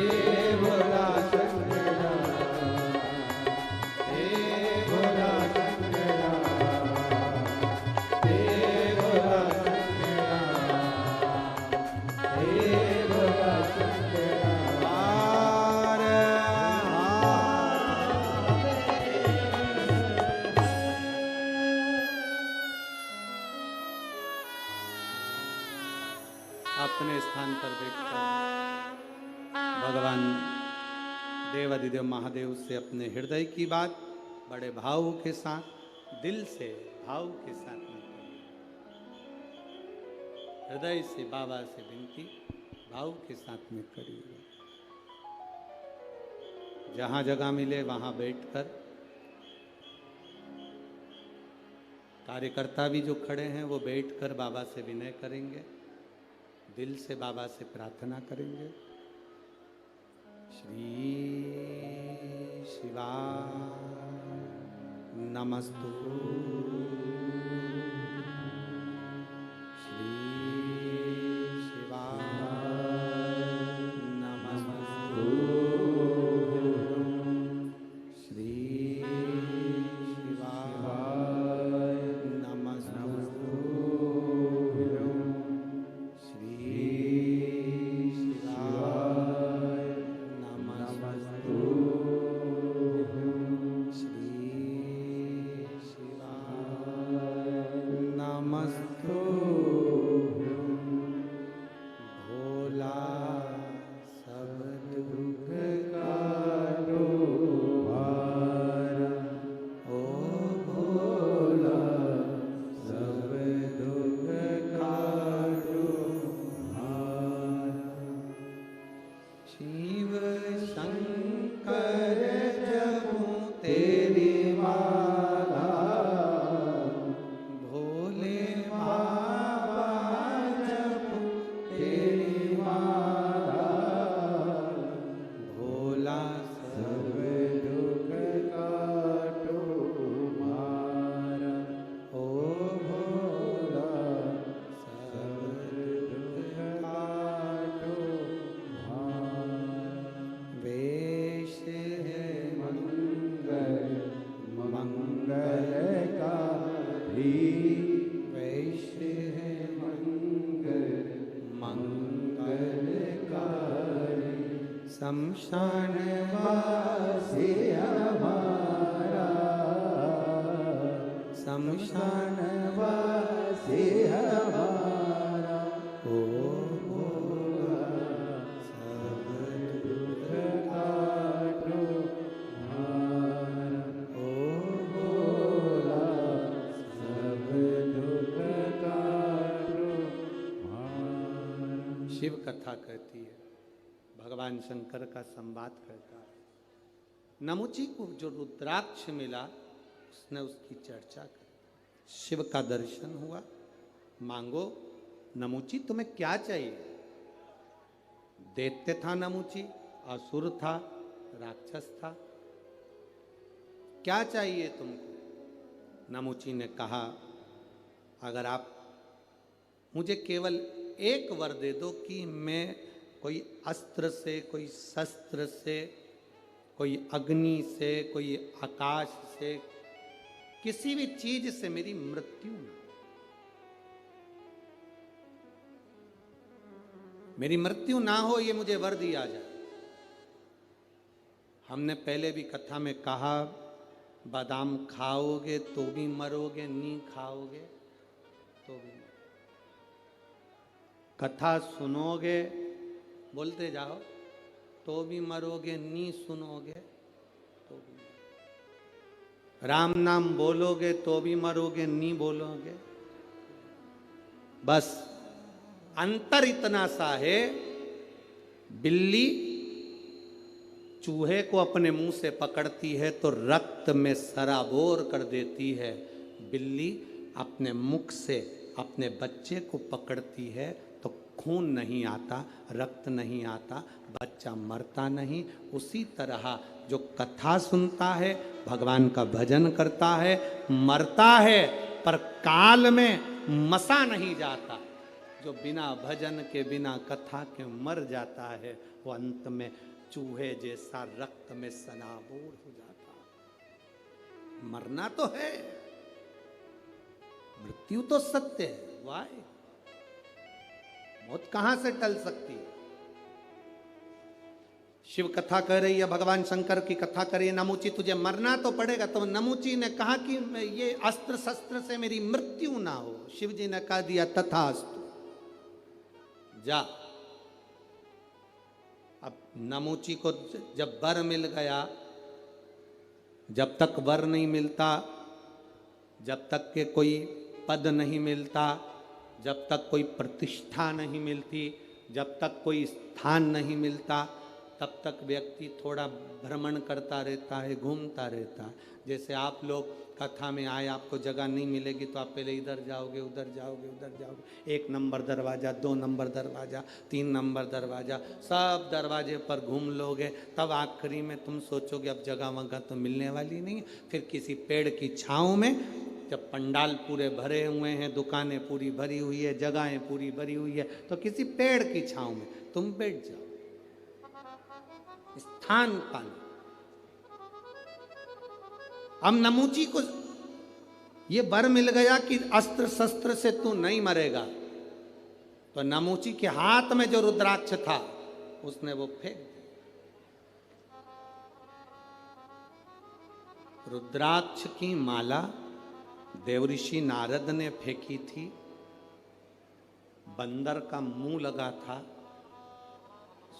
भोला शंकरा हे भोला शंकरा हे भोला शंकरा हे भोला शंकरा हार अपने स्थान पर बैठकर भगवान देवाधिदेव महादेव से अपने हृदय की बात बड़े भाव के साथ दिल से भाव के साथ में करिए। हृदय से बाबा से विनती भाव के साथ में करिए। जहाँ जगह मिले वहाँ बैठकर कार्यकर्ता भी जो खड़े हैं वो बैठकर बाबा से विनय करेंगे, दिल से बाबा से प्रार्थना करेंगे। श्री शिवा नमस्तु श्री शिवा नमस्तु श्री शमशान वासी हमारा, शमशान वासी हमारा, ओ सब दुख काटो हमारा, ओ भोला सब दुख काटो हमारा। शिव कथा कहती है, भगवान शंकर का संवाद करता है। नमुची को जो रुद्राक्ष मिला उसने उसकी चर्चा की। शिव का दर्शन हुआ, मांगो नमुची तुम्हें क्या चाहिए। दैत्य था नमुची, असुर था, राक्षस था, क्या चाहिए तुमको। नमुची ने कहा, अगर आप मुझे केवल एक वर दे दो कि मैं कोई अस्त्र से, कोई शस्त्र से, कोई अग्नि से, कोई आकाश से, किसी भी चीज से मेरी मृत्यु न, मेरी मृत्यु ना हो, ये मुझे वर दिया जाए। हमने पहले भी कथा में कहा, बादाम खाओगे तो भी मरोगे, नी खाओगे तो भी मरोगे। कथा सुनोगे, बोलते जाओ, तो भी मरोगे, नी सुनोगे तो भी मरोगे। राम नाम बोलोगे तो भी मरोगे, नी बोलोगे। बस अंतर इतना सा है, बिल्ली चूहे को अपने मुंह से पकड़ती है तो रक्त में सराबोर कर देती है। बिल्ली अपने मुख से अपने बच्चे को पकड़ती है तो खून नहीं आता, रक्त नहीं आता, बच्चा मरता नहीं। उसी तरह जो कथा सुनता है, भगवान का भजन करता है, मरता है पर काल में मसा नहीं जाता। जो बिना भजन के, बिना कथा के मर जाता है, वो अंत में चूहे जैसा रक्त में सनाबोर हो जाता है। मरना तो है, मृत्यु तो सत्य है। वाह, मौत कहां से टल सकती है। शिव कथा कह रही है, भगवान शंकर की कथा कर रही है, नमुची तुझे मरना तो पड़ेगा। तो नमुची ने कहा कि ये अस्त्र शस्त्र से मेरी मृत्यु ना हो। शिव जी ने कहा दिया, तथास्तु, जा। अब नमुची को जब वर मिल गया, जब तक वर नहीं मिलता, जब तक के कोई पद नहीं मिलता, जब तक कोई प्रतिष्ठा नहीं मिलती, जब तक कोई स्थान नहीं मिलता, तब तक व्यक्ति थोड़ा भ्रमण करता रहता है, घूमता रहता है। जैसे आप लोग कथा में आए, आपको जगह नहीं मिलेगी तो आप पहले इधर जाओगे, उधर जाओगे, उधर जाओगे, 1 नंबर दरवाज़ा, 2 नंबर दरवाज़ा, 3 नंबर दरवाज़ा, सब दरवाजे पर घूम लोगे। तब आखिरी में तुम सोचोगे अब जगह वगह तो मिलने वाली नहीं है। फिर किसी पेड़ की छाँव में, जब पंडाल पूरे भरे हुए हैं, दुकानें पूरी भरी हुई है, जगहें पूरी भरी हुई है, तो किसी पेड़ की छाँव में तुम बैठ जाओ, स्थान पाना। अब नमुची को ये वर मिल गया कि अस्त्र शस्त्र से तू नहीं मरेगा, तो नमुची के हाथ में जो रुद्राक्ष था उसने वो फेंक दिया। रुद्राक्ष की माला देवऋषि नारद ने फेंकी थी, बंदर का मुंह लगा था।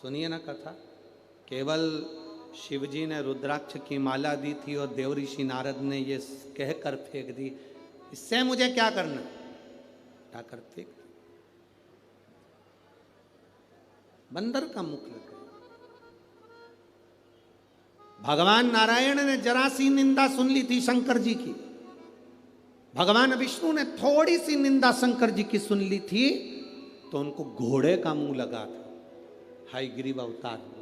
सुनिए ना कथा, केवल शिवजी ने रुद्राक्ष की माला दी थी और देवऋषि नारद ने ये कहकर फेंक दी, इससे मुझे क्या करना, उठाकर फेंक दी। बंदर का मुख लग गया। भगवान नारायण ने जरा सी निंदा सुन ली थी शंकर जी की, भगवान विष्णु ने थोड़ी सी निंदा शंकर जी की सुन ली थी, तो उनको घोड़े का मुंह लगा था, हयग्रीव अवतार हुआ था।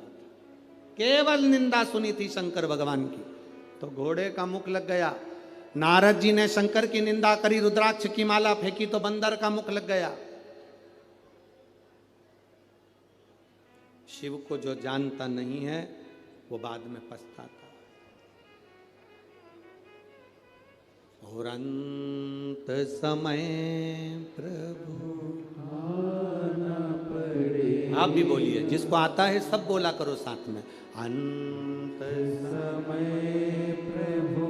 केवल निंदा सुनी थी शंकर भगवान की तो घोड़े का मुख लग गया। नारद जी ने शंकर की निंदा करी, रुद्राक्ष की माला फेंकी तो बंदर का मुख लग गया। शिव को जो जानता नहीं है वो बाद में पछताता। और अंत समय प्रभु आना पड़े, आप भी बोलिए, जिसको आता है सब बोला करो साथ में। अंत समय प्रभु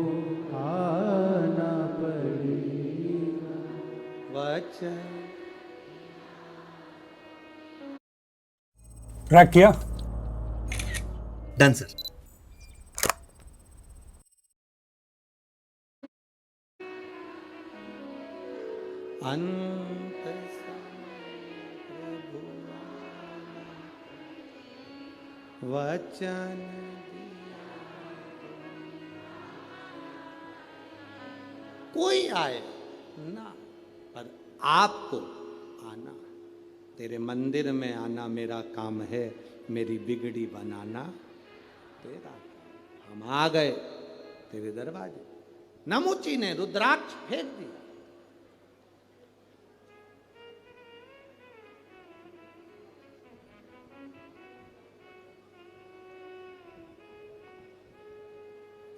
आना पड़ेगा। वचन। ट्रैक किया? Done sir. अंत प्रभु वचन दिया। कोई आए ना, पर आपको आना। तेरे मंदिर में आना मेरा काम है, मेरी बिगड़ी बनाना तेरा काम। हम आ गए तेरे दरवाजे। नमुची ने रुद्राक्ष फेंक दिया।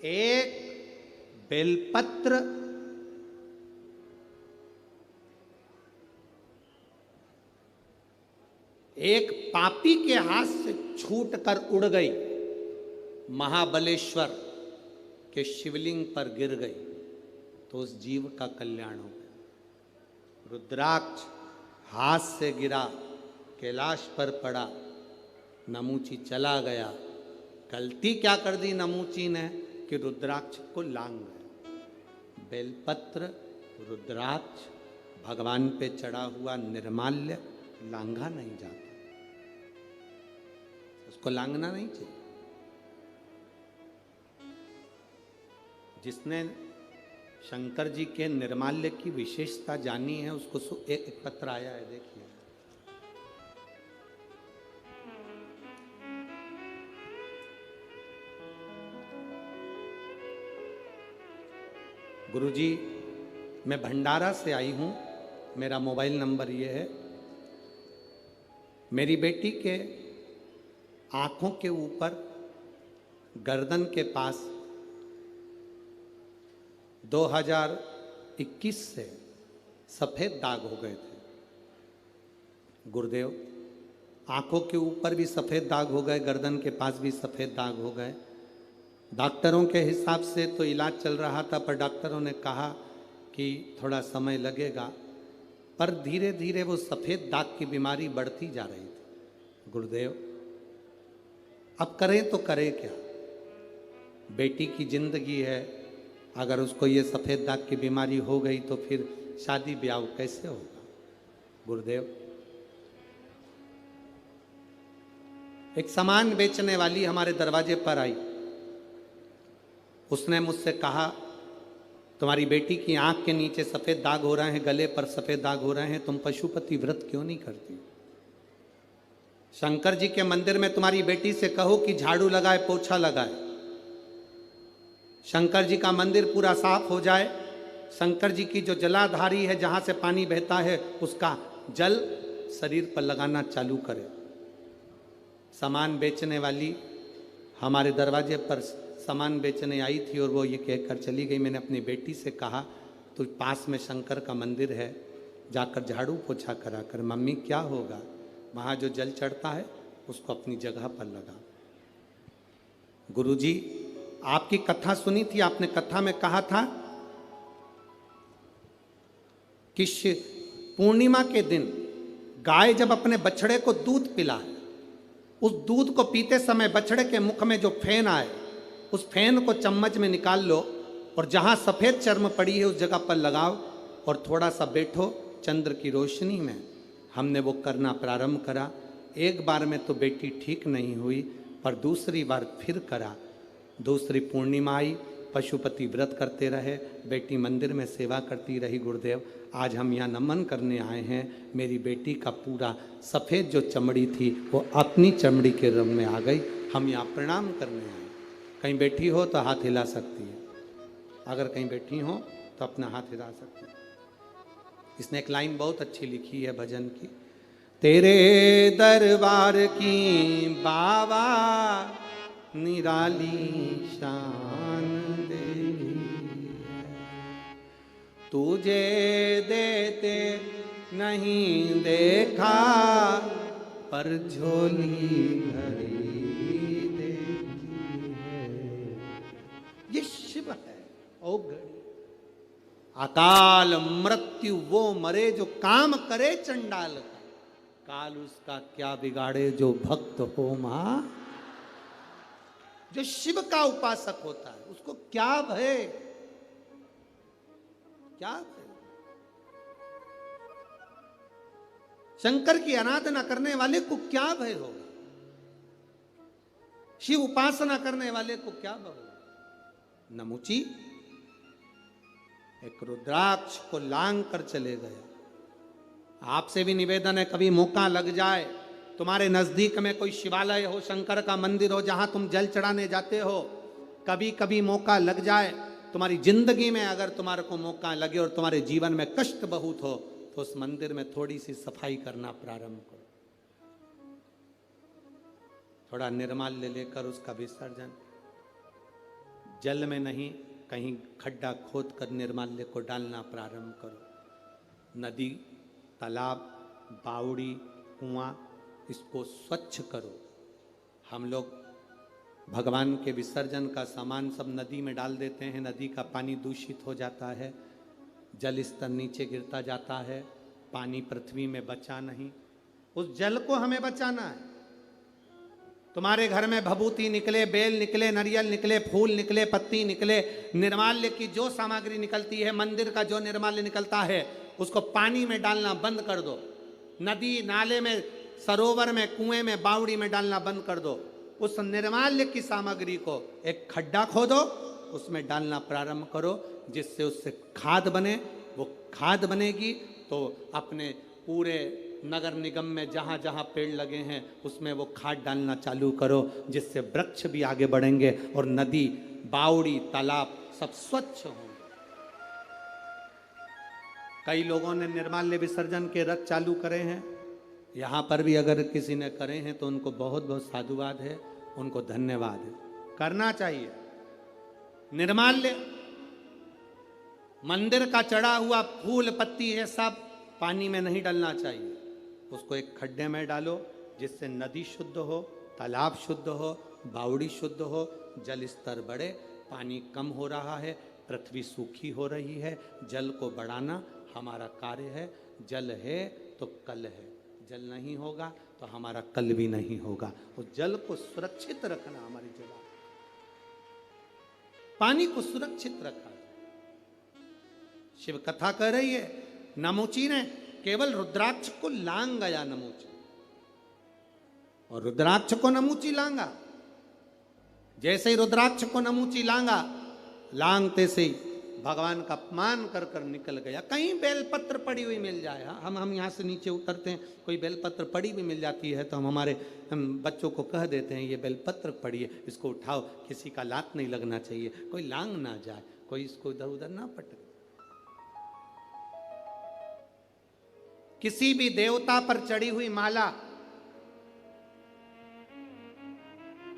एक बेलपत्र एक पापी के हाथ से छूटकर उड़ गई, महाबलेश्वर के शिवलिंग पर गिर गई, तो उस जीव का कल्याण हो गया। रुद्राक्ष हाथ से गिरा, कैलाश पर पड़ा, नमूची चला गया। गलती क्या कर दी नमूची ने कि रुद्राक्ष को लांग गया। बेलपत्र रुद्राक्ष भगवान पे चढ़ा हुआ निर्माल्य लांघा नहीं जाता, उसको लांघना नहीं चाहिए। जिसने शंकर जी के निर्माल्य की विशेषता जानी है उसको एक पत्र आया है, देखिए। गुरुजी, मैं भंडारा से आई हूँ, मेरा मोबाइल नंबर ये है। मेरी बेटी के आँखों के ऊपर गर्दन के पास 2021 से सफ़ेद दाग हो गए थे। गुरुदेव, आँखों के ऊपर भी सफ़ेद दाग हो गए, गर्दन के पास भी सफ़ेद दाग हो गए। डॉक्टरों के हिसाब से तो इलाज चल रहा था, पर डॉक्टरों ने कहा कि थोड़ा समय लगेगा, पर धीरे धीरे वो सफ़ेद दाग की बीमारी बढ़ती जा रही थी। गुरुदेव, अब करें तो करें क्या? बेटी की जिंदगी है, अगर उसको ये सफ़ेद दाग की बीमारी हो गई तो फिर शादी ब्याह कैसे होगा? गुरुदेव, एक सामान बेचने वाली हमारे दरवाजे पर आई। उसने मुझसे कहा, तुम्हारी बेटी की आंख के नीचे सफ़ेद दाग हो रहे हैं, गले पर सफ़ेद दाग हो रहे हैं, तुम पशुपति व्रत क्यों नहीं करती? शंकर जी के मंदिर में तुम्हारी बेटी से कहो कि झाड़ू लगाए, पोछा लगाए, शंकर जी का मंदिर पूरा साफ हो जाए। शंकर जी की जो जलाधारी है, जहाँ से पानी बहता है, उसका जल शरीर पर लगाना चालू करे। सामान बेचने वाली हमारे दरवाजे पर सामान बेचने आई थी और वो ये कहकर चली गई। मैंने अपनी बेटी से कहा, तो पास में शंकर का मंदिर है, जाकर झाड़ू पोछा करा कर। मम्मी, क्या होगा? वहाँ जो जल चढ़ता है उसको अपनी जगह पर लगा। गुरुजी, आपकी कथा सुनी थी, आपने कथा में कहा था कि पूर्णिमा के दिन गाय जब अपने बछड़े को दूध पिलाए, उस दूध को पीते समय बछड़े के मुख में जो फेन आए, उस फैन को चम्मच में निकाल लो और जहाँ सफ़ेद चर्म पड़ी है उस जगह पर लगाओ और थोड़ा सा बैठो चंद्र की रोशनी में। हमने वो करना प्रारंभ करा। एक बार में तो बेटी ठीक नहीं हुई, पर दूसरी बार फिर करा। दूसरी पूर्णिमा आई, पशुपति व्रत करते रहे, बेटी मंदिर में सेवा करती रही। गुरुदेव, आज हम यहाँ नमन करने आए हैं। मेरी बेटी का पूरा सफ़ेद जो चमड़ी थी वो अपनी चमड़ी के रंग में आ गई। हम यहाँ प्रणाम करने आए। कहीं बैठी हो तो हाथ हिला सकती है, अगर कहीं बैठी हो तो अपना हाथ हिला सकती है। इसने एक लाइन बहुत अच्छी लिखी है भजन की, तेरे दरबार की बाबा निराली शान देखी, तुझे देते नहीं देखा पर झोली भरी देखी है। ये शिव है औघड़ी। अकाल मृत्यु वो मरे जो काम करे चंडाल का, काल उसका क्या बिगाड़े जो भक्त हो मां। जो शिव का उपासक होता है उसको क्या भय, क्या भय। शंकर की आराधना करने वाले को क्या भय होगा, शिव उपासना करने वाले को क्या भय होगा। नमुची एक रुद्राक्ष को लांग कर चले गए। आपसे भी निवेदन है, कभी मौका लग जाए, तुम्हारे नजदीक में कोई शिवालय हो, शंकर का मंदिर हो, जहां तुम जल चढ़ाने जाते हो, कभी कभी मौका लग जाए, तुम्हारी जिंदगी में अगर तुम्हारे को मौका लगे और तुम्हारे जीवन में कष्ट बहुत हो, तो उस मंदिर में थोड़ी सी सफाई करना प्रारंभ करो। थोड़ा निर्माल्य लेकर उसका विसर्जन, जल में नहीं कहीं खड्डा खोद कर निर्माल्य को डालना प्रारंभ करो। नदी, तालाब, बावड़ी, कुआं, इसको स्वच्छ करो। हम लोग भगवान के विसर्जन का सामान सब नदी में डाल देते हैं, नदी का पानी दूषित हो जाता है, जल स्तर नीचे गिरता जाता है, पानी पृथ्वी में बचा नहीं। उस जल को हमें बचाना है। तुम्हारे घर में भभूति निकले, बेल निकले, नारियल निकले, फूल निकले, पत्ती निकले, निर्माल्य की जो सामग्री निकलती है, मंदिर का जो निर्माल्य निकलता है, उसको पानी में डालना बंद कर दो। नदी नाले में, सरोवर में, कुएं में, बावड़ी में डालना बंद कर दो। उस निर्माल्य की सामग्री को एक खड्डा खोदो, उसमें डालना प्रारंभ करो, जिससे उससे खाद बने। वो खाद बनेगी तो अपने पूरे नगर निगम में जहाँ जहाँ पेड़ लगे हैं उसमें वो खाद डालना चालू करो, जिससे वृक्ष भी आगे बढ़ेंगे और नदी, बावड़ी, तालाब सब स्वच्छ होंगे। कई लोगों ने निर्माल्य विसर्जन के रथ चालू करे हैं, यहाँ पर भी अगर किसी ने करे हैं तो उनको बहुत बहुत साधुवाद है, उनको धन्यवाद है, करना चाहिए। निर्माल्य, मंदिर का चढ़ा हुआ फूल पत्ती है, सब पानी में नहीं डालना चाहिए, उसको एक खड्डे में डालो, जिससे नदी शुद्ध हो, तालाब शुद्ध हो, बावड़ी शुद्ध हो, जल स्तर बढ़े। पानी कम हो रहा है, पृथ्वी सूखी हो रही है, जल को बढ़ाना हमारा कार्य है। जल है तो कल है, जल नहीं होगा तो हमारा कल भी नहीं होगा। उस जल को सुरक्षित रखना हमारी जवाब, पानी को सुरक्षित रखा। शिव कथा कह रही है, नमुची ने केवल रुद्राक्ष को लांग गया, नमुची, और रुद्राक्ष को नमुची लांगा। जैसे ही रुद्राक्ष को नमुची लांगा, लांगते से ही भगवान का अपमान कर कर निकल गया। कहीं बेलपत्र पड़ी हुई मिल जाए, हम यहाँ से नीचे उतरते हैं, कोई बेलपत्र पड़ी भी मिल जाती है तो हम बच्चों को कह देते हैं, ये बेलपत्र पड़ी है, इसको उठाओ, किसी का लात नहीं लगना चाहिए, कोई लांग ना जाए, कोई इसको इधर उधर ना पटके। किसी भी देवता पर चढ़ी हुई माला,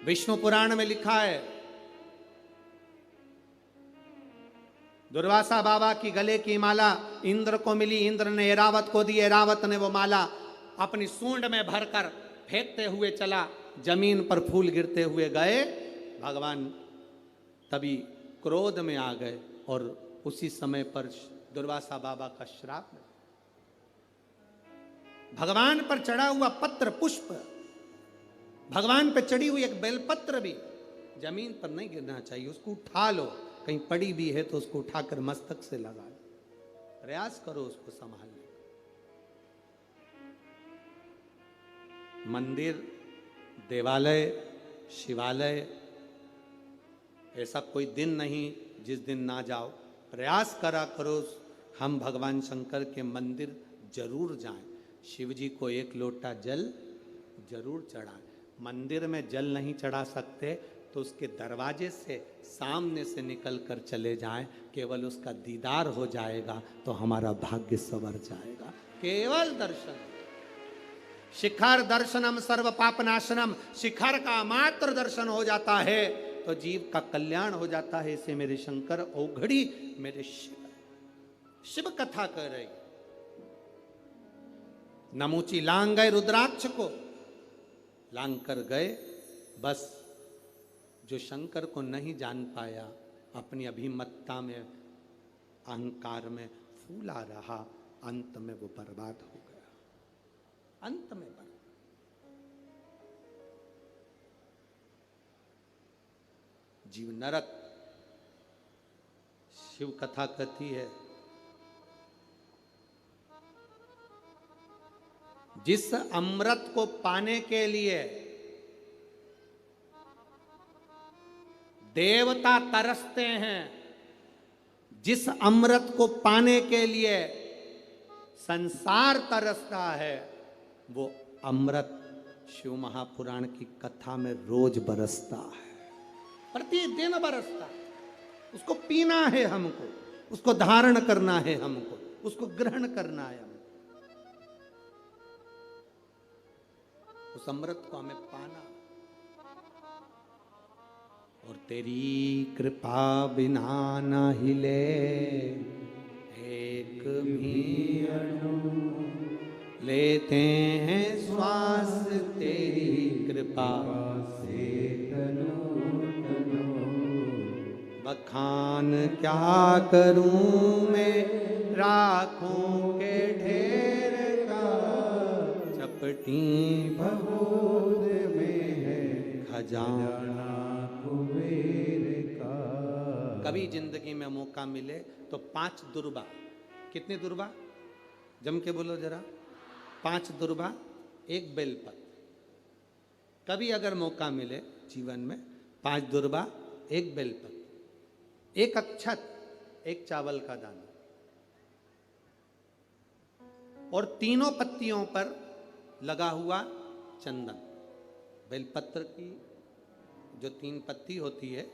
विष्णु पुराण में लिखा है, दुर्वासा बाबा की गले की माला इंद्र को मिली, इंद्र ने एरावत को दी, एरावत ने वो माला अपनी सूंड में भरकर फेंकते हुए चला, जमीन पर फूल गिरते हुए गए। भगवान तभी क्रोध में आ गए और उसी समय पर दुर्वासा बाबा का श्राप मिला। भगवान पर चढ़ा हुआ पत्र पुष्प, भगवान पर चढ़ी हुई एक बेलपत्र भी जमीन पर नहीं गिरना चाहिए, उसको उठा लो, कहीं पड़ी भी है तो उसको उठाकर मस्तक से लगा लो, प्रयास करो उसको संभालने। मंदिर, देवालय, शिवालय, ऐसा कोई दिन नहीं जिस दिन ना जाओ, प्रयास करा करो हम भगवान शंकर के मंदिर जरूर जाएं, शिव जी को एक लोटा जल जरूर चढ़ाएं। मंदिर में जल नहीं चढ़ा सकते तो उसके दरवाजे से सामने से निकल कर चले जाएं, केवल उसका दीदार हो जाएगा तो हमारा भाग्य संवर जाएगा। केवल दर्शन, शिखर दर्शनम सर्व पापनाशनम, शिखर का मात्र दर्शन हो जाता है तो जीव का कल्याण हो जाता है। इसे मेरे शंकर औघड़ी, मेरे शिव कथा कर रही। नमुची लांग गए रुद्राक्ष को, लांग कर गए। बस जो शंकर को नहीं जान पाया, अपनी अभिमत्ता में, अहंकार में फूला रहा, अंत में वो बर्बाद हो गया। अंत में बर्बाद। जीव नरक। शिव कथा कहती है, जिस अमृत को पाने के लिए देवता तरसते हैं, जिस अमृत को पाने के लिए संसार तरसता है, वो अमृत शिव महापुराण की कथा में रोज बरसता है, प्रतिदिन बरसता है। उसको पीना है हमको, उसको धारण करना है हमको, उसको ग्रहण करना है हमको, उस अमृत को हमें पाना। और तेरी कृपा बिना न हिले एक भी अणु, लेते हैं श्वास तेरी कृपा से तनो तनो। बखान क्या करूं मैं राखों के ढेर का, चपटी भगोद में है खजाना कुबेर का। कभी जिंदगी में मौका मिले तो 5 दुर्बा, कितनी दुर्बा जम के बोलो जरा, 5 दुर्बा 1 बेलपत्र। कभी अगर मौका मिले जीवन में, 5 दुर्बा 1 बेलपत्र, 1 अक्षत, 1 चावल का दाना, और तीनों पत्तियों पर लगा हुआ चंदन। बेलपत्र की जो 3 पत्ती होती है,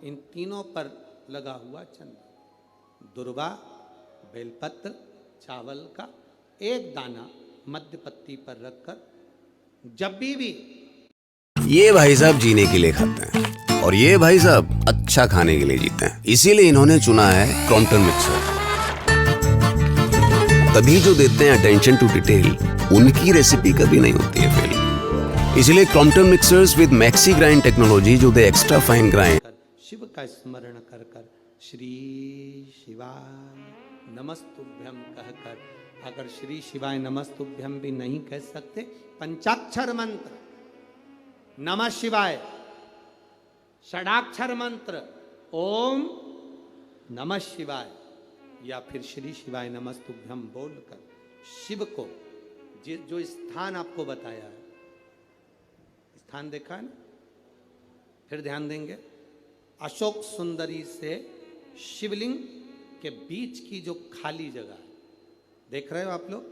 इन तीनों पर लगा हुआ चंदन। दुर्वा, बेलपत्र, चावल का 1 दाना मध्य पत्ती पर रखकर, जब भी ये भाई साहब जीने के लिए खाते हैं और ये भाई साहब अच्छा खाने के लिए जीते हैं, इसीलिए इन्होंने चुना है क्रॉम्पटन मिक्सर। तभी जो देते हैं अटेंशन टू डिटेल, उनकी रेसिपी कभी नहीं होती है फेल। इसलिए Crompton mixers with maxi grind technology, जो दे एक्स्ट्रा फाइन ग्राइंड। शिव का स्मरण कर कर श्री शिवाय नमस्तुभ्यम कहकर, अगर श्री शिवाय नमस्तुभ्यम भी नहीं कह सकते, पंचाक्षर मंत्र नमः शिवाय, षडाक्षर मंत्र ओम नमः शिवाय, या फिर श्री शिवाय नमस्तुभ्यम बोलकर शिव को जो स्थान आपको बताया है, स्थान देखा है ना, फिर ध्यान देंगे। अशोक सुंदरी से शिवलिंग के बीच की जो खाली जगह है, देख रहे हो आप लोग?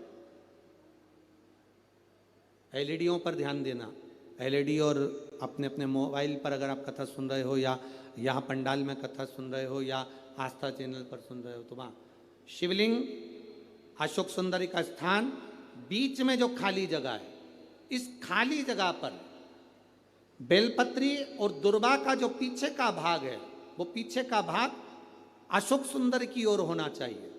एलईडीओं पर ध्यान देना। एलईडी और अपने अपने मोबाइल पर अगर आप कथा सुन रहे हो, या यहाँ पंडाल में कथा सुन रहे हो, या आस्था चैनल पर सुन रहे हो, तो वहाँ शिवलिंग, अशोक सुंदरी का स्थान, बीच में जो खाली जगह है, इस खाली जगह पर बेलपत्री और दुर्वा का जो पीछे का भाग है, वो पीछे का भाग अशोक सुंदर की ओर होना चाहिए।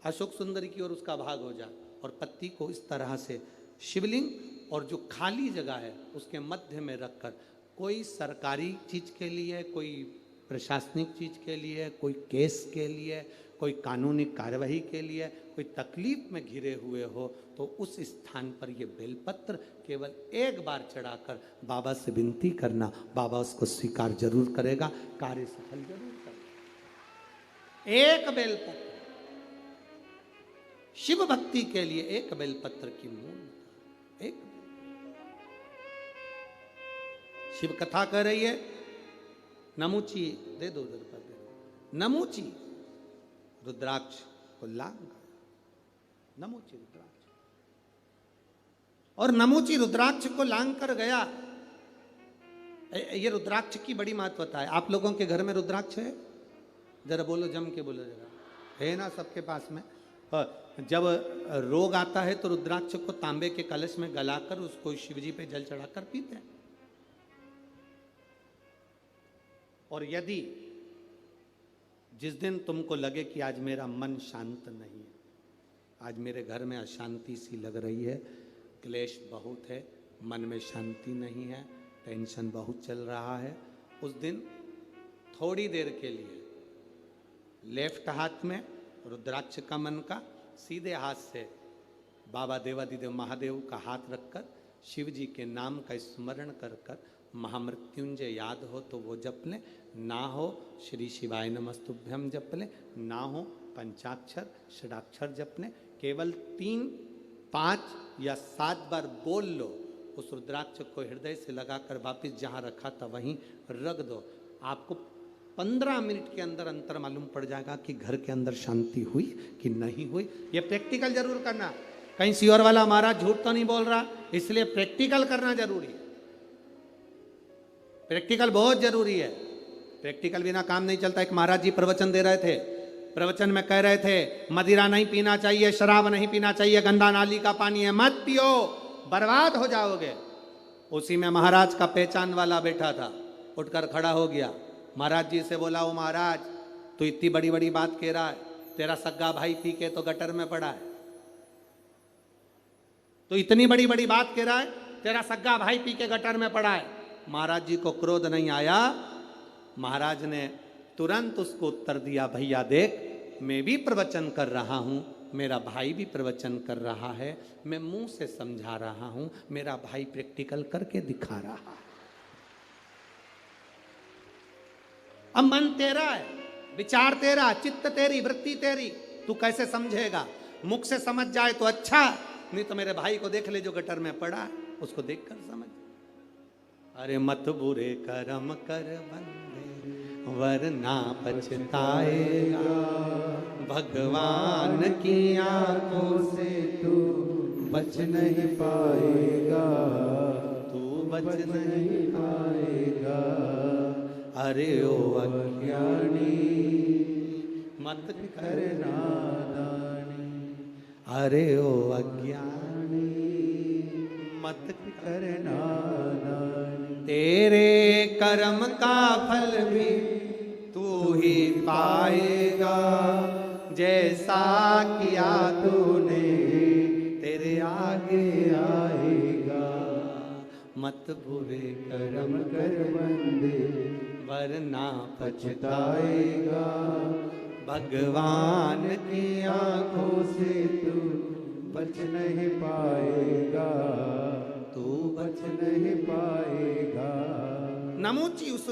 अशोक सुंदर की ओर उसका भाग हो जाए, और पत्ती को इस तरह से शिवलिंग और जो खाली जगह है उसके मध्य में रखकर, कोई सरकारी चीज के लिए, कोई प्रशासनिक चीज के लिए, कोई केस के लिए, कोई कानूनी कार्यवाही के लिए, कोई तकलीफ में घिरे हुए हो, तो उस स्थान पर ये बेलपत्र केवल 1 बार चढ़ाकर बाबा से विनती करना, बाबा उसको स्वीकार जरूर करेगा, कार्य सफल जरूर करेगा। 1 बेलपत्र शिव भक्ति के लिए, 1 बेलपत्र की मूल, 1। शिव कथा कह रही है, नमूची दे दो उधर पर, दे दो। नमूची रुद्राक्ष को लांग, नमूची रुद्राक्ष, और नमूची रुद्राक्ष को लांग कर गया। ये रुद्राक्ष की बड़ी महत्वता है। आप लोगों के घर में रुद्राक्ष है? जरा बोलो, जम के बोलो जरा, है ना सबके पास में? जब रोग आता है तो रुद्राक्ष को तांबे के कलश में गलाकर उसको शिवजी पे जल चढ़ाकर पीते हैं। और यदि जिस दिन तुमको लगे कि आज मेरा मन शांत नहीं है, आज मेरे घर में अशांति सी लग रही है, क्लेश बहुत है, मन में शांति नहीं है, टेंशन बहुत चल रहा है। उस दिन थोड़ी देर के लिए लेफ्ट हाथ में रुद्राक्ष का मन का, सीधे हाथ से बाबा देवादिदेव महादेव का हाथ रखकर शिव जी के नाम का स्मरण कर कर महामृत्युंजय याद हो तो वो जप लें, ना हो श्री शिवाय नमस्तुभ्यम जप लें, ना हो पंचाक्षर षडाक्षर जप लें। केवल 3, 5 या 7 बार बोल लो। उस रुद्राक्ष को हृदय से लगाकर वापस जहाँ रखा था वहीं रख दो। आपको 15 मिनट के अंदर अंतर मालूम पड़ जाएगा कि घर के अंदर शांति हुई कि नहीं हुई। ये प्रैक्टिकल जरूर करना। कहीं सियोर वाला महाराज झूठ तो नहीं बोल रहा, इसलिए प्रैक्टिकल करना जरूरी है। प्रैक्टिकल बहुत जरूरी है। प्रैक्टिकल बिना काम नहीं चलता। एक महाराज जी प्रवचन दे रहे थे, प्रवचन में कह रहे थे मदिरा नहीं पीना चाहिए, शराब नहीं पीना चाहिए, गंदा नाली का पानी है, मत पियो, बर्बाद हो जाओगे। उसी में महाराज का पहचान वाला बैठा था, उठकर खड़ा हो गया, महाराज जी से बोला, ओ महाराज तू इतनी बड़ी बड़ी बात कह रहा है, तेरा सग्गा भाई पी के तो गटर में पड़ा है। तो इतनी बड़ी बड़ी बात कह रहा है, तेरा सग्गा भाई पी के गटर में पड़ा है। महाराज जी को क्रोध नहीं आया। महाराज ने तुरंत उसको उत्तर दिया, भैया देख मैं भी प्रवचन कर रहा हूं, मेरा भाई भी प्रवचन कर रहा है, मैं मुंह से समझा रहा हूं, मेरा भाई प्रैक्टिकल करके दिखा रहा है। अब मन तेरा है, विचार तेरा, चित्त तेरी, वृत्ति तेरी, तू कैसे समझेगा? मुख से समझ जाए तो अच्छा, नहीं तो मेरे भाई को देख ले जो गटर में पड़ा है, उसको देखकर समझ। अरे मत बुरे कर्म कर बंदे वरना पछताएगा, भगवान की आंखों से तू बच नहीं पाएगा, तू बच नहीं पाएगा। अरे ओ अज्ञानी मत कर नादानी, अरे ओ अज्ञानी मत कर नादानी। तेरे कर्म का फल भी तू ही पाएगा, जैसा किया तूने तेरे आगे आएगा। मत बुरे कर्म कर बंदे वरना पछताएगा, भगवान की आंखों से तू बच नहीं पाएगा, तू बच नहीं पाएगा। नमूची उस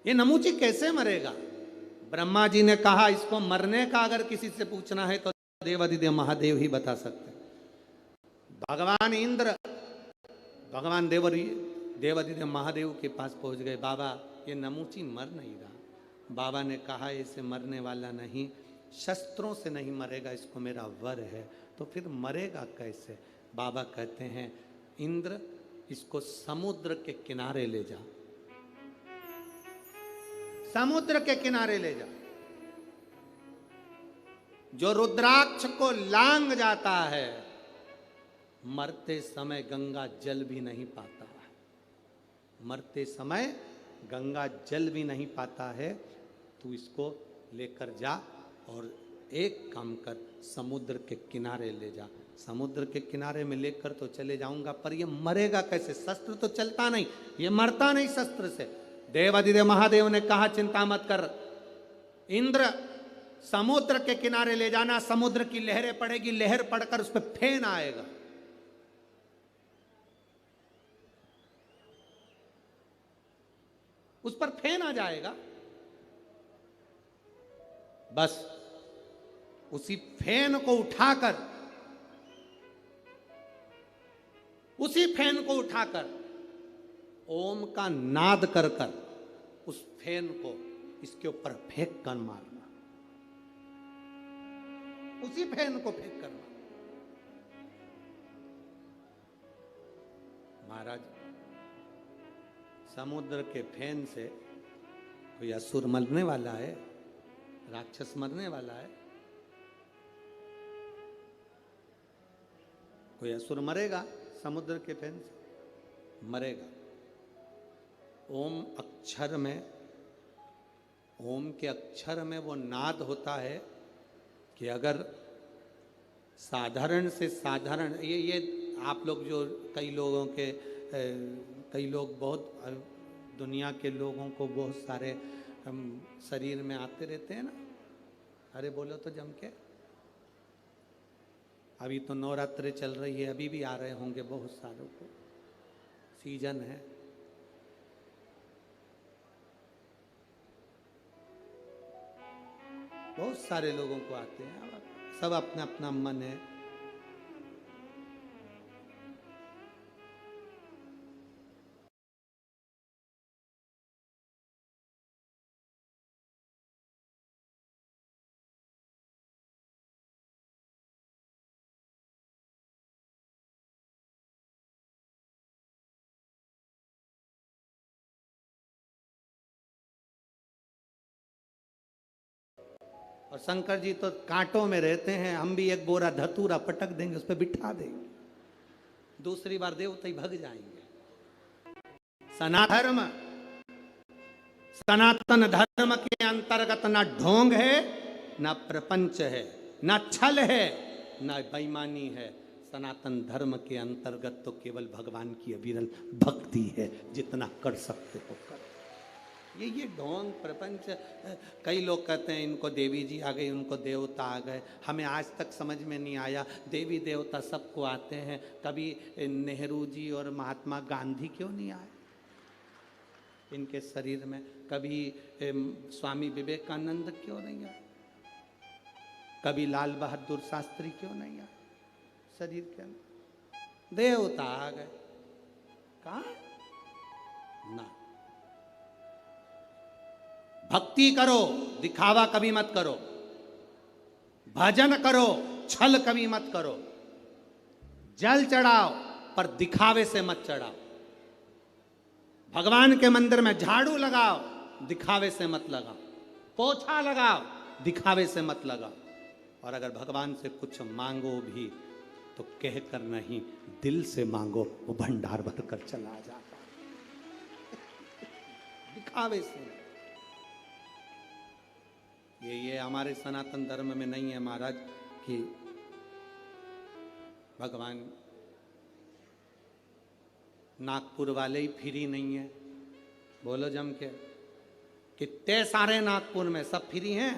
ये नमूची कैसे मरेगा? ब्रह्मा जी ने कहा इसको मरने का अगर किसी से पूछना है तो देवादिदेव महादेव ही बता सकते। भगवान इंद्र भगवान देवादिदेव महादेव के पास पहुंच गए, बाबा ये नमूची मर नहीं रहा। बाबा ने कहा इसे मरने वाला नहीं, शस्त्रों से नहीं मरेगा, इसको मेरा वर है। तो फिर मरेगा कैसे? बाबा कहते हैं इंद्र इसको समुद्र के किनारे ले जा, समुद्र के किनारे ले जा। जो रुद्राक्ष को लांग जाता है मरते समय गंगा जल भी नहीं पाता है, मरते समय गंगा जल भी नहीं पाता है। तू इसको लेकर जा और एक काम कर, समुद्र के किनारे ले जा। समुद्र के किनारे में लेकर तो चले जाऊंगा, पर ये मरेगा कैसे? शस्त्र तो चलता नहीं, ये मरता नहीं शस्त्र से। देवाधिदेव महादेव ने कहा चिंता मत कर इंद्र, समुद्र के किनारे ले जाना, समुद्र की लहरें पड़ेगी, लहर पड़कर उस पर फेन आएगा। उस पर फेन आ जाएगा, बस उसी फेन को उठाकर, उसी फेन को उठाकर ओम का नाद कर कर उस फेन को इसके ऊपर फेंक कर मारना, उसी फेन को फेंक कर मारना। महाराज, समुद्र के फेन से कोई असुर मरने वाला है? राक्षस मरने वाला है? कोई असुर मरेगा समुद्र के फेन से? मरेगा। ओम अक्षर में, ओम के अक्षर में वो नाद होता है कि अगर साधारण से साधारण, ये आप लोग जो कई लोगों के कई लोग बहुत दुनिया के लोगों को बहुत सारे शरीर में आते रहते हैं ना, अरे बोलो तो जम के। अभी तो नवरात्रि चल रही है, अभी भी आ रहे होंगे बहुत सारों को, सीजन है। बहुत सारे लोगों को आते हैं, सब अपना अपना मन है। और शंकर जी तो कांटों में रहते हैं, हम भी एक बोरा धतूरा पटक देंगे, उस पर बिठा देंगे, दूसरी बार देवता ही भग जाएंगे। सनातन धर्म, सनातन धर्म के अंतर्गत ना ढोंग है, ना प्रपंच है, ना छल है, ना बेईमानी है। सनातन धर्म के अंतर्गत तो केवल भगवान की अविरल भक्ति है, जितना कर सकते हो कर। ये ढोंग प्रपंच, कई लोग कहते हैं इनको देवी जी आ गई, उनको देवता आ गए। हमें आज तक समझ में नहीं आया, देवी देवता सबको आते हैं, कभी नेहरू जी और महात्मा गांधी क्यों नहीं आए इनके शरीर में? कभी स्वामी विवेकानंद क्यों नहीं आए? कभी लाल बहादुर शास्त्री क्यों नहीं आए शरीर के अंदर? देवता आ गए, कहाँ ना। भक्ति करो, दिखावा कभी मत करो, भजन करो, छल कभी मत करो, जल चढ़ाओ पर दिखावे से मत चढ़ाओ, भगवान के मंदिर में झाड़ू लगाओ, दिखावे से मत लगाओ, पोछा लगाओ, दिखावे से मत लगाओ। और अगर भगवान से कुछ मांगो भी तो कहकर नहीं, दिल से मांगो, वो भंडार भर कर चला जाता दिखावे से। ये हमारे सनातन धर्म में नहीं है महाराज कि भगवान, नागपुर वाले ही फ्री नहीं है, बोलो जम के। कितने सारे नागपुर में सब फ्री हैं।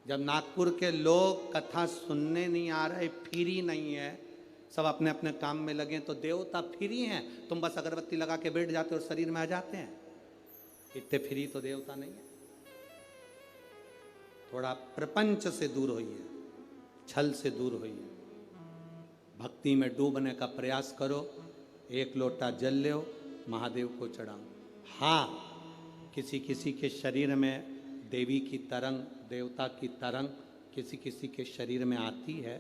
जब नागपुर के लोग कथा सुनने नहीं आ रहे, फ्री नहीं है, सब अपने अपने काम में लगे, तो देवता फ्री हैं। तुम बस अगरबत्ती लगा के बैठ जाते हो और शरीर में आ जाते हैं। इतने फ्री तो देवता नहीं है। थोड़ा प्रपंच से दूर होइए, छल से दूर होइए, भक्ति में डूबने का प्रयास करो। एक लोटा जल लो, महादेव को चढ़ाओ। हाँ, किसी किसी के शरीर में देवी की तरंग, देवता की तरंग किसी किसी के शरीर में आती है,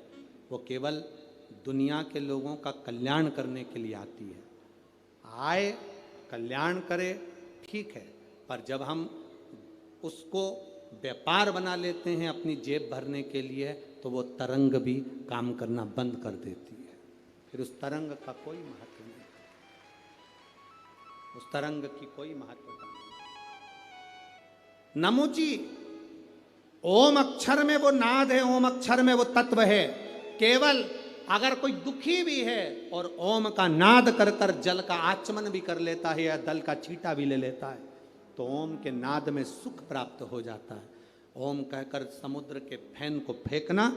वो केवल दुनिया के लोगों का कल्याण करने के लिए आती है। आए, कल्याण करे, ठीक है, पर जब हम उसको व्यापार बना लेते हैं अपनी जेब भरने के लिए, तो वो तरंग भी काम करना बंद कर देती है। फिर उस तरंग का कोई महत्व नहीं, उस तरंग की कोई महत्वता नहीं। नमुची ओम अक्षर में वो नाद है, ओम अक्षर में वो तत्व है। केवल अगर कोई दुखी भी है और ओम का नाद कर कर जल का आचमन भी कर लेता है या दल का छींटा भी ले लेता है तो ओम के नाद में सुख प्राप्त हो जाता है। ओम कहकर समुद्र के फैन को फेंकना,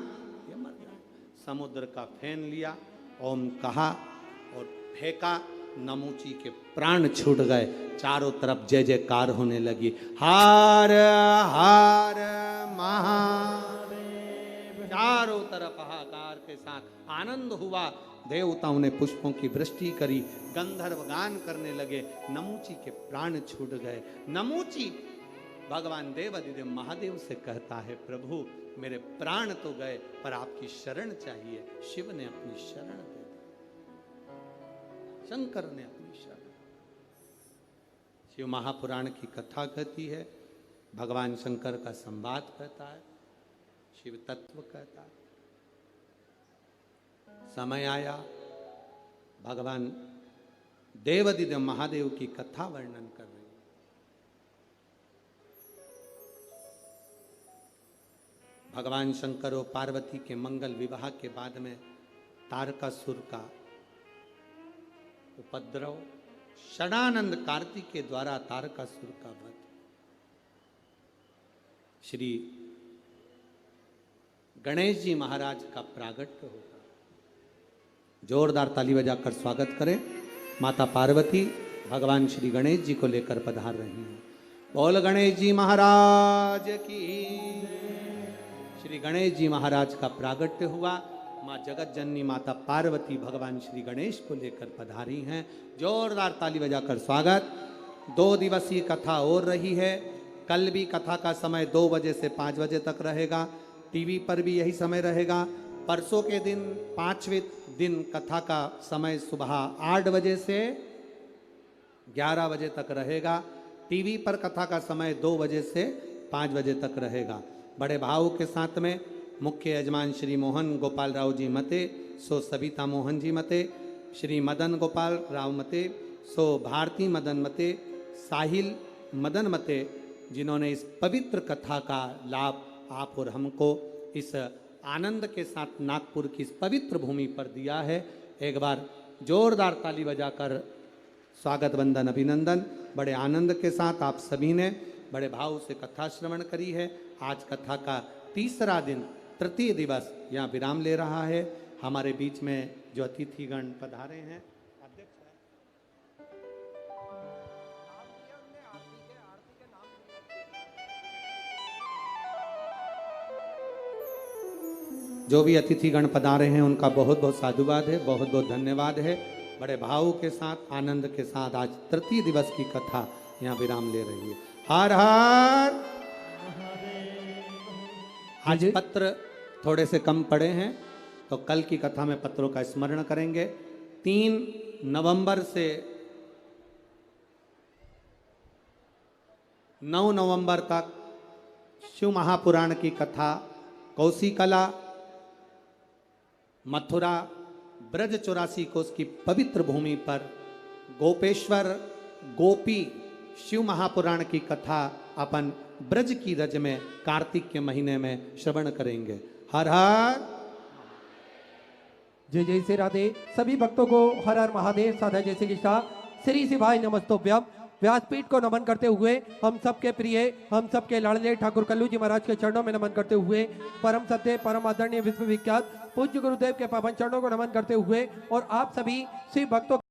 ये मर जाए। समुद्र का फैन लिया, ओम कहा और फेंका, नमूची के प्राण छूट गए। चारों तरफ जय जयकार होने लगी। हार हार महादेव, चारों तरफ हाहाकार के साथ आनंद हुआ। देवताओं ने पुष्पों की वृष्टि करी, गंधर्व गान करने लगे, नमूची के प्राण छूट गए। नमूची भगवान देवादिदेव महादेव से कहता है, प्रभु मेरे प्राण तो गए पर आपकी शरण चाहिए। शिव ने अपनी शरण दे दी, शंकर ने अपनी शरण। शिव महापुराण की कथा कहती है, भगवान शंकर का संवाद कहता है, शिव तत्व कहता है। समय आया, भगवान देवादिदेव महादेव की कथा वर्णन कर रहे हैं। भगवान शंकर और पार्वती के मंगल विवाह के बाद में तारकासुर का उपद्रव, षडानंद कार्तिक के द्वारा तारकासुर का वध। श्री गणेश जी महाराज का प्रागट्य होगा। जोरदार ताली बजाकर स्वागत करें। माता पार्वती भगवान श्री गणेश जी को लेकर पधार रही हैं। बोल गणेश जी महाराज की। श्री गणेश जी महाराज का प्रागट्य हुआ। माँ जगत जननी माता पार्वती भगवान श्री गणेश को लेकर पधारी हैं। जोरदार ताली बजाकर स्वागत। 2 दिवसीय कथा और रही है। कल भी कथा का समय 2 बजे से 5 बजे तक रहेगा। टीवी पर भी यही समय रहेगा। परसों के दिन 5वें दिन कथा का समय सुबह 8 बजे से 11 बजे तक रहेगा। टीवी पर कथा का समय 2 बजे से 5 बजे तक रहेगा। बड़े भाव के साथ में मुख्य यजमान श्री मोहन गोपाल राव जी मते, सो सविता मोहन जी मते, श्री मदन गोपाल राव मते, सो भारती मदन मते, साहिल मदन मते, जिन्होंने इस पवित्र कथा का लाभ आप और हमको इस आनंद के साथ नागपुर की इस पवित्र भूमि पर दिया है। एक बार जोरदार ताली बजाकर स्वागत वंदन अभिनंदन। बड़े आनंद के साथ आप सभी ने बड़े भाव से कथा श्रवण करी है। आज कथा का तीसरा दिन, तृतीय दिवस यहाँ विराम ले रहा है। हमारे बीच में जो अतिथिगण पधारे हैं, जो भी अतिथिगण पधारे हैं उनका बहुत बहुत साधुवाद है, बहुत बहुत धन्यवाद है। बड़े भाव के साथ आनंद के साथ आज तृतीय दिवस की कथा यहाँ विराम ले रही है। हर हर। आज पत्र थोड़े से कम पड़े हैं तो कल की कथा में पत्रों का स्मरण करेंगे। 3 नवंबर से 9 नवंबर तक शिव महापुराण की कथा कौशिकला, मथुरा, ब्रज 84 कोस की पवित्र भूमि पर गोपेश्वर गोपी शिव महापुराण की कथा अपन ब्रज की रज में कार्तिक के महीने में श्रवण करेंगे। हर हर। जय जय श्री राधे। सभी भक्तों को हर हर महादेव, साधा जय श्री कृष्णा, श्री शिवाय नमस्तोभ्यम। व्यासपीठ को नमन करते हुए हम सबके प्रिय, हम सबके लाडले ठाकुर कल्लू जी महाराज के चरणों में नमन करते हुए, परम सत्य परम आदरणीय विश्वविख्यात पूज्य गुरुदेव के पावन चरणों को नमन करते हुए और आप सभी शिव भक्तों